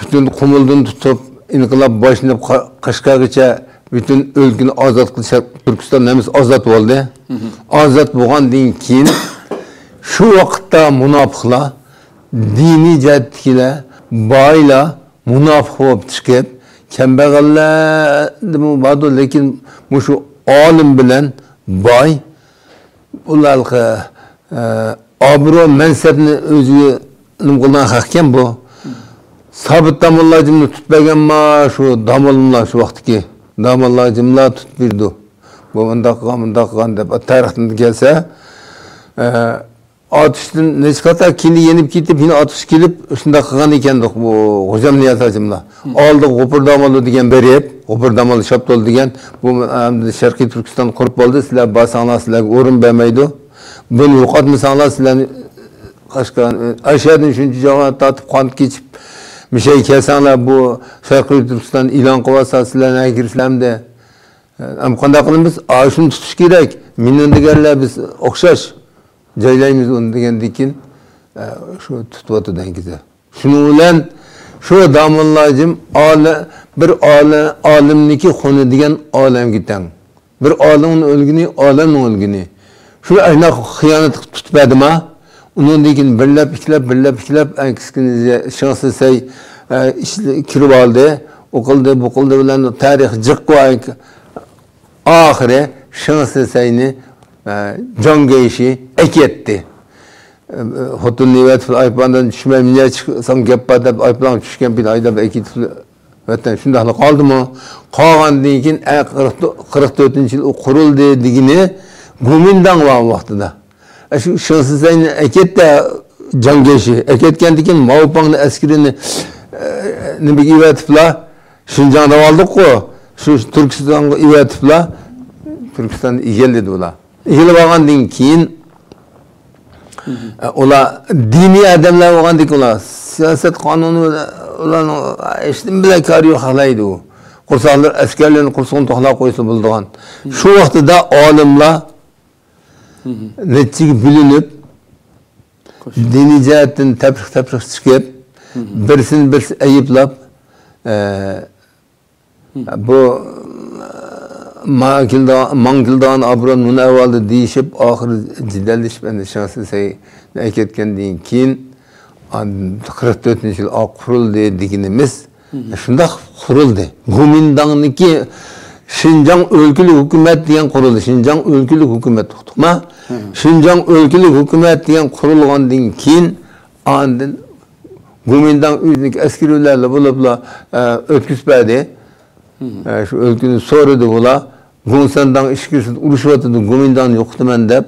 Bütün Qumuldan tutup inqilab başlanıp Qashqargacha bütün ülkeni azat qilish Türkistan nemiz azat oldu. Azat bo'lgandan keyin şu vaqtda munofiqlar dini jihatdagilar boylar munofiq bo'lib chiqib kambag'allar badu lekin mushu olim bilan boy ularga obro mansabni o'ziga nima qilgan haqkan bu sabit damollajimni tutmaganma shu damolllar shu vaqtki damollajimlar tutbirdi. Bu mundaq deb tarixdan kelsa atışdan nechqata kili yenib ketib yine atış kelib shunday qilgan ekandik bu G'ojam Niyozajimlar. Oldi G'o'pirdamoli degan berib, G'o'pirdamoli Shaptol degan bu Sharqiy Turkiston qurib bo'ldi. Sizlar basanglar sizlarga o'rin bermaydi. Buni yo'qotmasanglar sizlarni Qashqar Ashadin shuncha joyga tatib qon kechib mishay kelsanglar bu Sharqiy Turkiston e'lon qilsa sizlarni kirsizlarmda Am qanday qilamiz? Shuni tutish kerak. Minnon deganlar biz o'xshash joylaymiz uni degandan keyin shu tutyaptidan keyin. Shuning bilan shu damollajim bir olimniki xoni degan olamga tang. Bir olimning o'lgini, olamning o'lgini. Shu ayna xiyonat tutmadimi? Undan keyin birlab iklab kiskiniga shaxsay kirib oldi. O'qildi, bu qildi bilan tarix jiqqo ahire şansı sayını jonga işi eketti. Hotun nivet ayıplandan düşmem niye çıksam geppa deb ayıplan düşken bir ayda ekit vatan şunda hala kaldı mı? Qalgandan keyin 44-yil quruldi digini gumindan var vaqtida. Şu şansı sayını eketdi jonga işi eketgandan keyin Mavpangni askirini nima evatiblar Şinjan'da oldik-ku. Şu Türkistan'ga evatiblar Türkistan egelledi ular. Egilib olgandan keyin ular diniy odamlar bo'lgandik ular. Siyosat qonuni ularni ishdan bilan kari yo'q xalaydi u. Qursaqlar askarlarni qursog'ini to'xlab qo'ysa bo'ldigan. Shu vaqtida olimlar nechiga bilinib diniy jihatdan tafriq chiqib, birisini birisi ayiblab, bu mangildan abron buni avvalda deyishib, oxiri jidallashib, endi shaxsiy aytgandan keyin 44-yil qurildi deganimiz shundoq qurildi. Gumindangniki Şinjan өлkülük hükümet diyen kuruldu. Şinjan өлkülük hükümet tutma. Şinjan өлkülük hükümet diyen kurulgandan keyin andın Gumindan üzerindeki askerilerle bulupla ötküsbedi. Şu өлkünü sorudu bula. Gumindan işkisiz uruşuyordu. Gumindan yoktu men dep.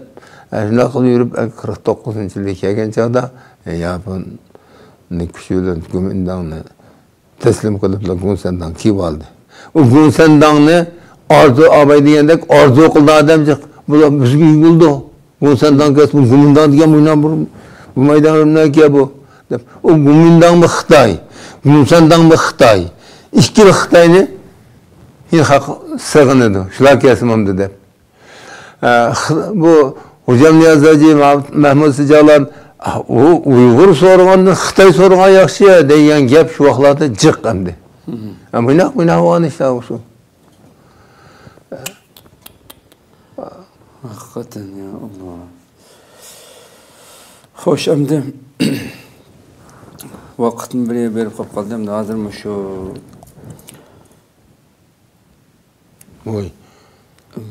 Şuna kıl yürüp 49. yılda kelgen çağda yapın ne küçüler Gumindan'ı teslim kılıpla Gumindan kiyip aldı. O Gumindan'ı arzu abay diyendek arzu kıldı adamcık. Bu bizge yıkıldı. Gumindan kesmiş. Gumindan diyen bu maydanın ne ki bu? O Gumindan mı Xitay? Gumindan mı Xitay? İşkili Xitay'ını yine hak sığınırdı. Şular kesimim dedi. Bu Hocam Niyazacı, Mehmet Sıcalan o Uygur sorğandan Xitay sorğan yaxşı deyen gap şu vaxtlarda cık emdi. Mınak olan işte o şu. Hakikaten ya Allah. Hoş emdi. Vaqtni birga berib qolib qoldim. Hozirmi shu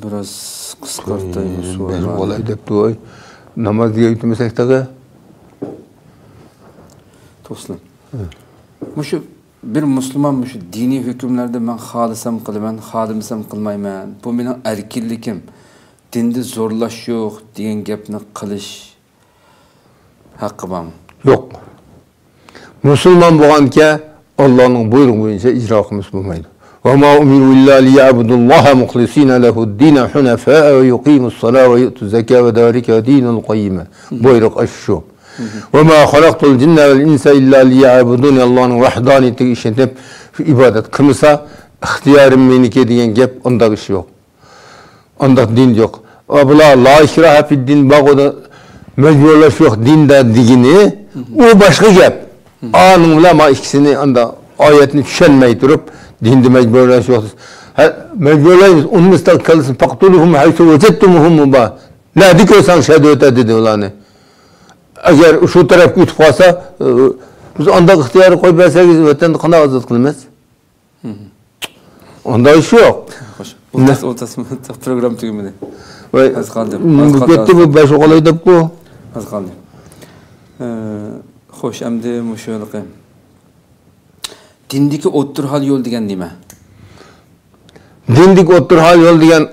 biraz qisqartaymi suallarni. Olay deb to'y. Namozga yetmasak daga. To'slim. Mushu bir musulmon mushu diniy hukmlarda men xolisam qilaman, xolimsam qilmayman. Bu mening erkinlikim. Dinda zo'rlash yo'q degan gapni qilish haqqi bormi? Yo'q. Musulmon bo'lganka Allohning buyrug'i bo'yicha ijro qilmish bo'lmaydi. Wa ma umiru illa liya'budullaha mukhlisina lahu-d-din hunafa'a wa yuqimus-salata wa yu'tuz-zakata wa dhalika dinul qayyim. Buyruq shu. Wa ma khalaqtul jinna wal insa illa liya'budun. Allohning vahdaniyatiga ishonib ibodat qilsa, ixtiyorim meniki degan gap unda ish yo'q. Unda din yo'q. Va bular la ikraha fid-din bag'oda mecburlash yo'q dinda degini u boshqa gap. Anın ulama ikisini anda ayetini düşenmeyi durup dinde mecburlaş yok. Mecburlayız. Onun müstak kalsın. Faktuluhum haysu vecettumuhum muba. Ne dikiyorsan şehadete dedi ulanı. Eğer şu taraf gütüp kalsa biz anda ihtiyarı koyup verseyiz vatan kana azat kılmaz. Onda iş yok. Ortasında program tüymedi. Az kaldı. Gitti bu beş olaydı bu. Az kaldı. Xo'sh, endi mushunaqa. Dindiki o'ttirhal yo'l degan nima? Dindik o'ttirhal yo'l degan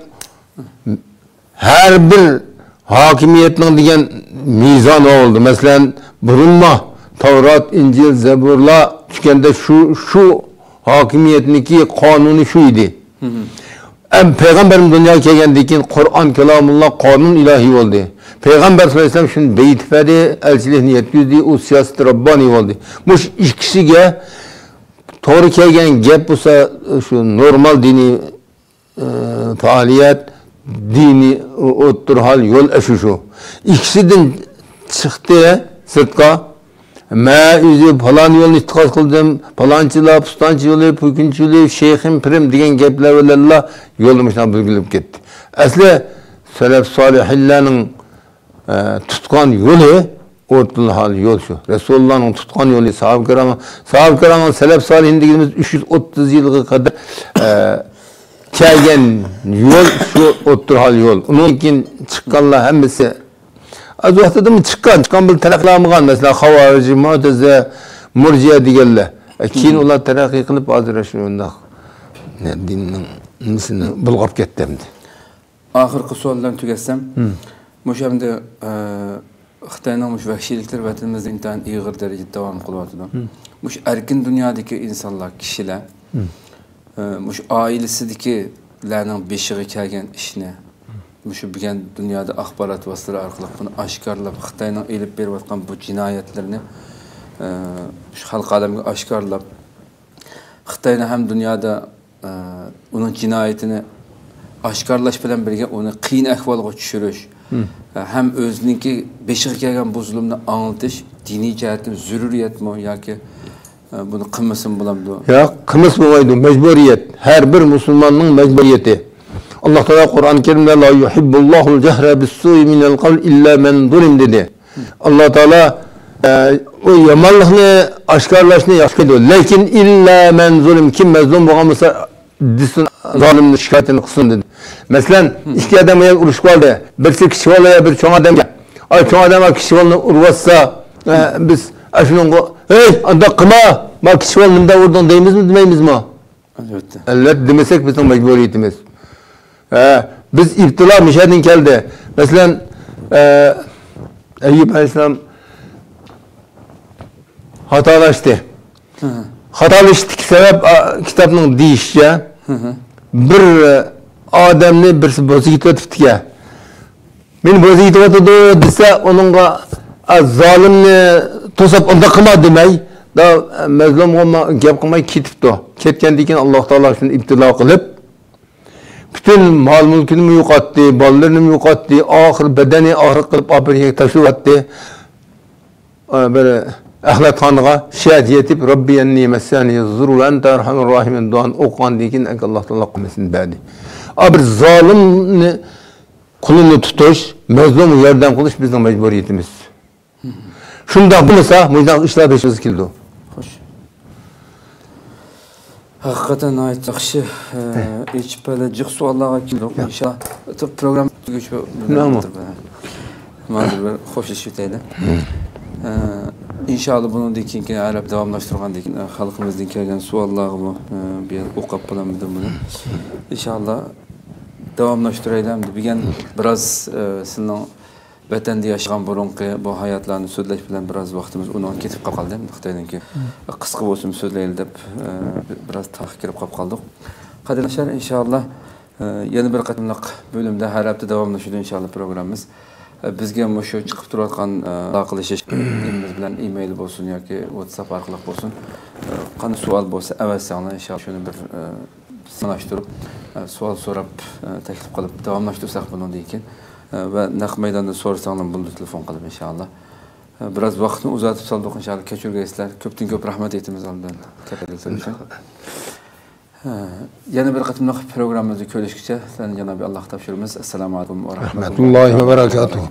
har bir hokimiyatning degan mezoni oldu. Masalan, burunma Tavrat, Injil, Zaburlar tushganda shu hokimiyatniki qonuni shu edi. Peygamberim dünyaya kelgandan keyin Qur'on kalomulloh qonun ilohiy bo'ldi. Peygamber sallallahu aleyhi ve sellem şunu beyitfedi, elçiliğini yetkizdi, o siyaset Rabbani oldu. Muş ikisiga doğru kelgen gap bo'lsa şu normal dini faaliyet, dini o'ttirhal yo'l şu. İkisidan çıktı sırtqa. Men o'zi falan yo'lni ittiqod qildim, falonchilar, pustanchi yo'li, pukunchi yo'li, sheyxim, pirim degan gaplar bilan yo'lni shunday belgilab ketdi. Asli salaf solihinlarning tutgan yolu o'ttirhal yo'l şu. Resulullah'ın tutgan yolu sahabe kiramın selef salihin dediğimiz 330 yılga kadar kelgen yol şu o'ttirhal yol. Onun için çıkanlar hemmesi az vaqtida mı çıkan bir taraklamagan mesela Havarici, Mu'tezile, Murciye deganlar. Keyin ular taraqqiy qilib hozir shundoq dinning nisini bulg'ab ketdi. Oxirgi savollarni tugatsam, mush endi Xitoyning mush vahshiyliklar vatanimizda intayin ig'ir darajada davom qilyapti. Mush erkin dunyodagi insonlar, kishilar mush oilasidagilarning beshiga kelgan ishni shu bilgan dunyoda axborot vositalari orqali buni oshkorlab Xitoyning elib berayotgan bu jinoyatlarni shu xalq olamiga oshkorlab Xitoyni ham dunyoda uning jinoyatini oshkorlash bilan birga uni qiyin ahvolga tushirish Hem özününki beşiğe kelgan bu zulümni anlatış dini cihetten zürüriyet mi yoki bunu qilmasin bulamdı? Ya qilmas bo'lmaydi, majburiyat. Har bir musulmonning majburiyati. Alloh taolo Qur'on Karimda la yuhibbullohul jahra bis-su'i minal qawl illa man zulim dedi. Alloh taolo o yomonlikni oshkorlashni yaxshi ko'radi. Lekin illa man zulim, kim mazlum bo'lgan bo'lsa, desin zolimni shikoyatini qilsin dedi. Masalan, ikki odam urushib qoldi. Birsi kichik bola, bir cho'ng odamga. Ay cho'ng odam kichik bolani urvatsa, biz ashunga, "Ey, anda qilma, ma kichik bolani nimda urding" deymizmi, demaymizmi? Albatta. Albatta demasek bizning majburiyatimiz. Biz ibtilo mishadin keldi. Masalan, Ayyub alayhisalom xatolashdi. Xatolashdik sabab kitobning deyishicha bir odamni birsi bo'zi ketibdi. Men bo'zi ketibdi desa, uningga zolimni to'sab unda qilma demay, da mazlumga gap qilmay ketibdi. Ketgandan keyin Alloh taolo shuni ibtilo qilib, bütün mal mülkünü yo'qotdi, bolalarini yo'qotdi, oxir badani og'riq qilib operatsiya tashlayotdi. Bir axlatxonaga shahid yetib, Robbi anni massani zur va anta arhamur rohimin duan o'qigandan keyin Alloh taolo qilmasin dedi. Bir zolimni qulini tutish, mazlum yordam qilish bizning majburiyatimiz. Shunda bo'lsa, bunday ishlar beshimiz keldi. Xo'sh. Hakikaten ait yaxshi echpala jiq savollarga keldik. İnşallah program tugashi bilan mana bir xo'shlashib o'taydi. İnşallah bundan keyin arab davomlashtirgandan keyin xalqimizdan kelgan savollarni bir o'qib qolaman buni. İnşallah davomlashtiraylik. Degan biroz sizning vatanda yashagan burunqi bu hayotlarni so'zlash bilan biroz vaqtimiz undan ketib qoldi. Xitoydanki qisqa bo'lsin so'zlaylik deb biroz taqiq kirib qoldik. Qadrlashlar inshaalloh yana bir qatimliq bo'limda har hafta davomlashadi inshaalloh programmamiz. Bizga shu chiqib turayotgan aloqalashish bilan email bo'lsin yoki WhatsApp orqali bo'lsin. Qani savol bo'lsa, avvalsanglar inshaalloh shuni bir sanashtirib savol so'rab taklif qilib davomlashtirsak bundan keyin ve naq maydonda so'rasanglar bo'ldi telefon qilib inshaalloh. Biroz vaqtni uzatib soldik inshaalloh. Kechirgaysizlar. Ko'pdan ko'p rahmat aytamiz albatta. Kattaliklar uchun. Yana bir qatimliq programmamizni ko'rishgacha sizlarni janobi Alloh topshiramiz. Assalomu alaykum va rahmatullohi va barakatuh.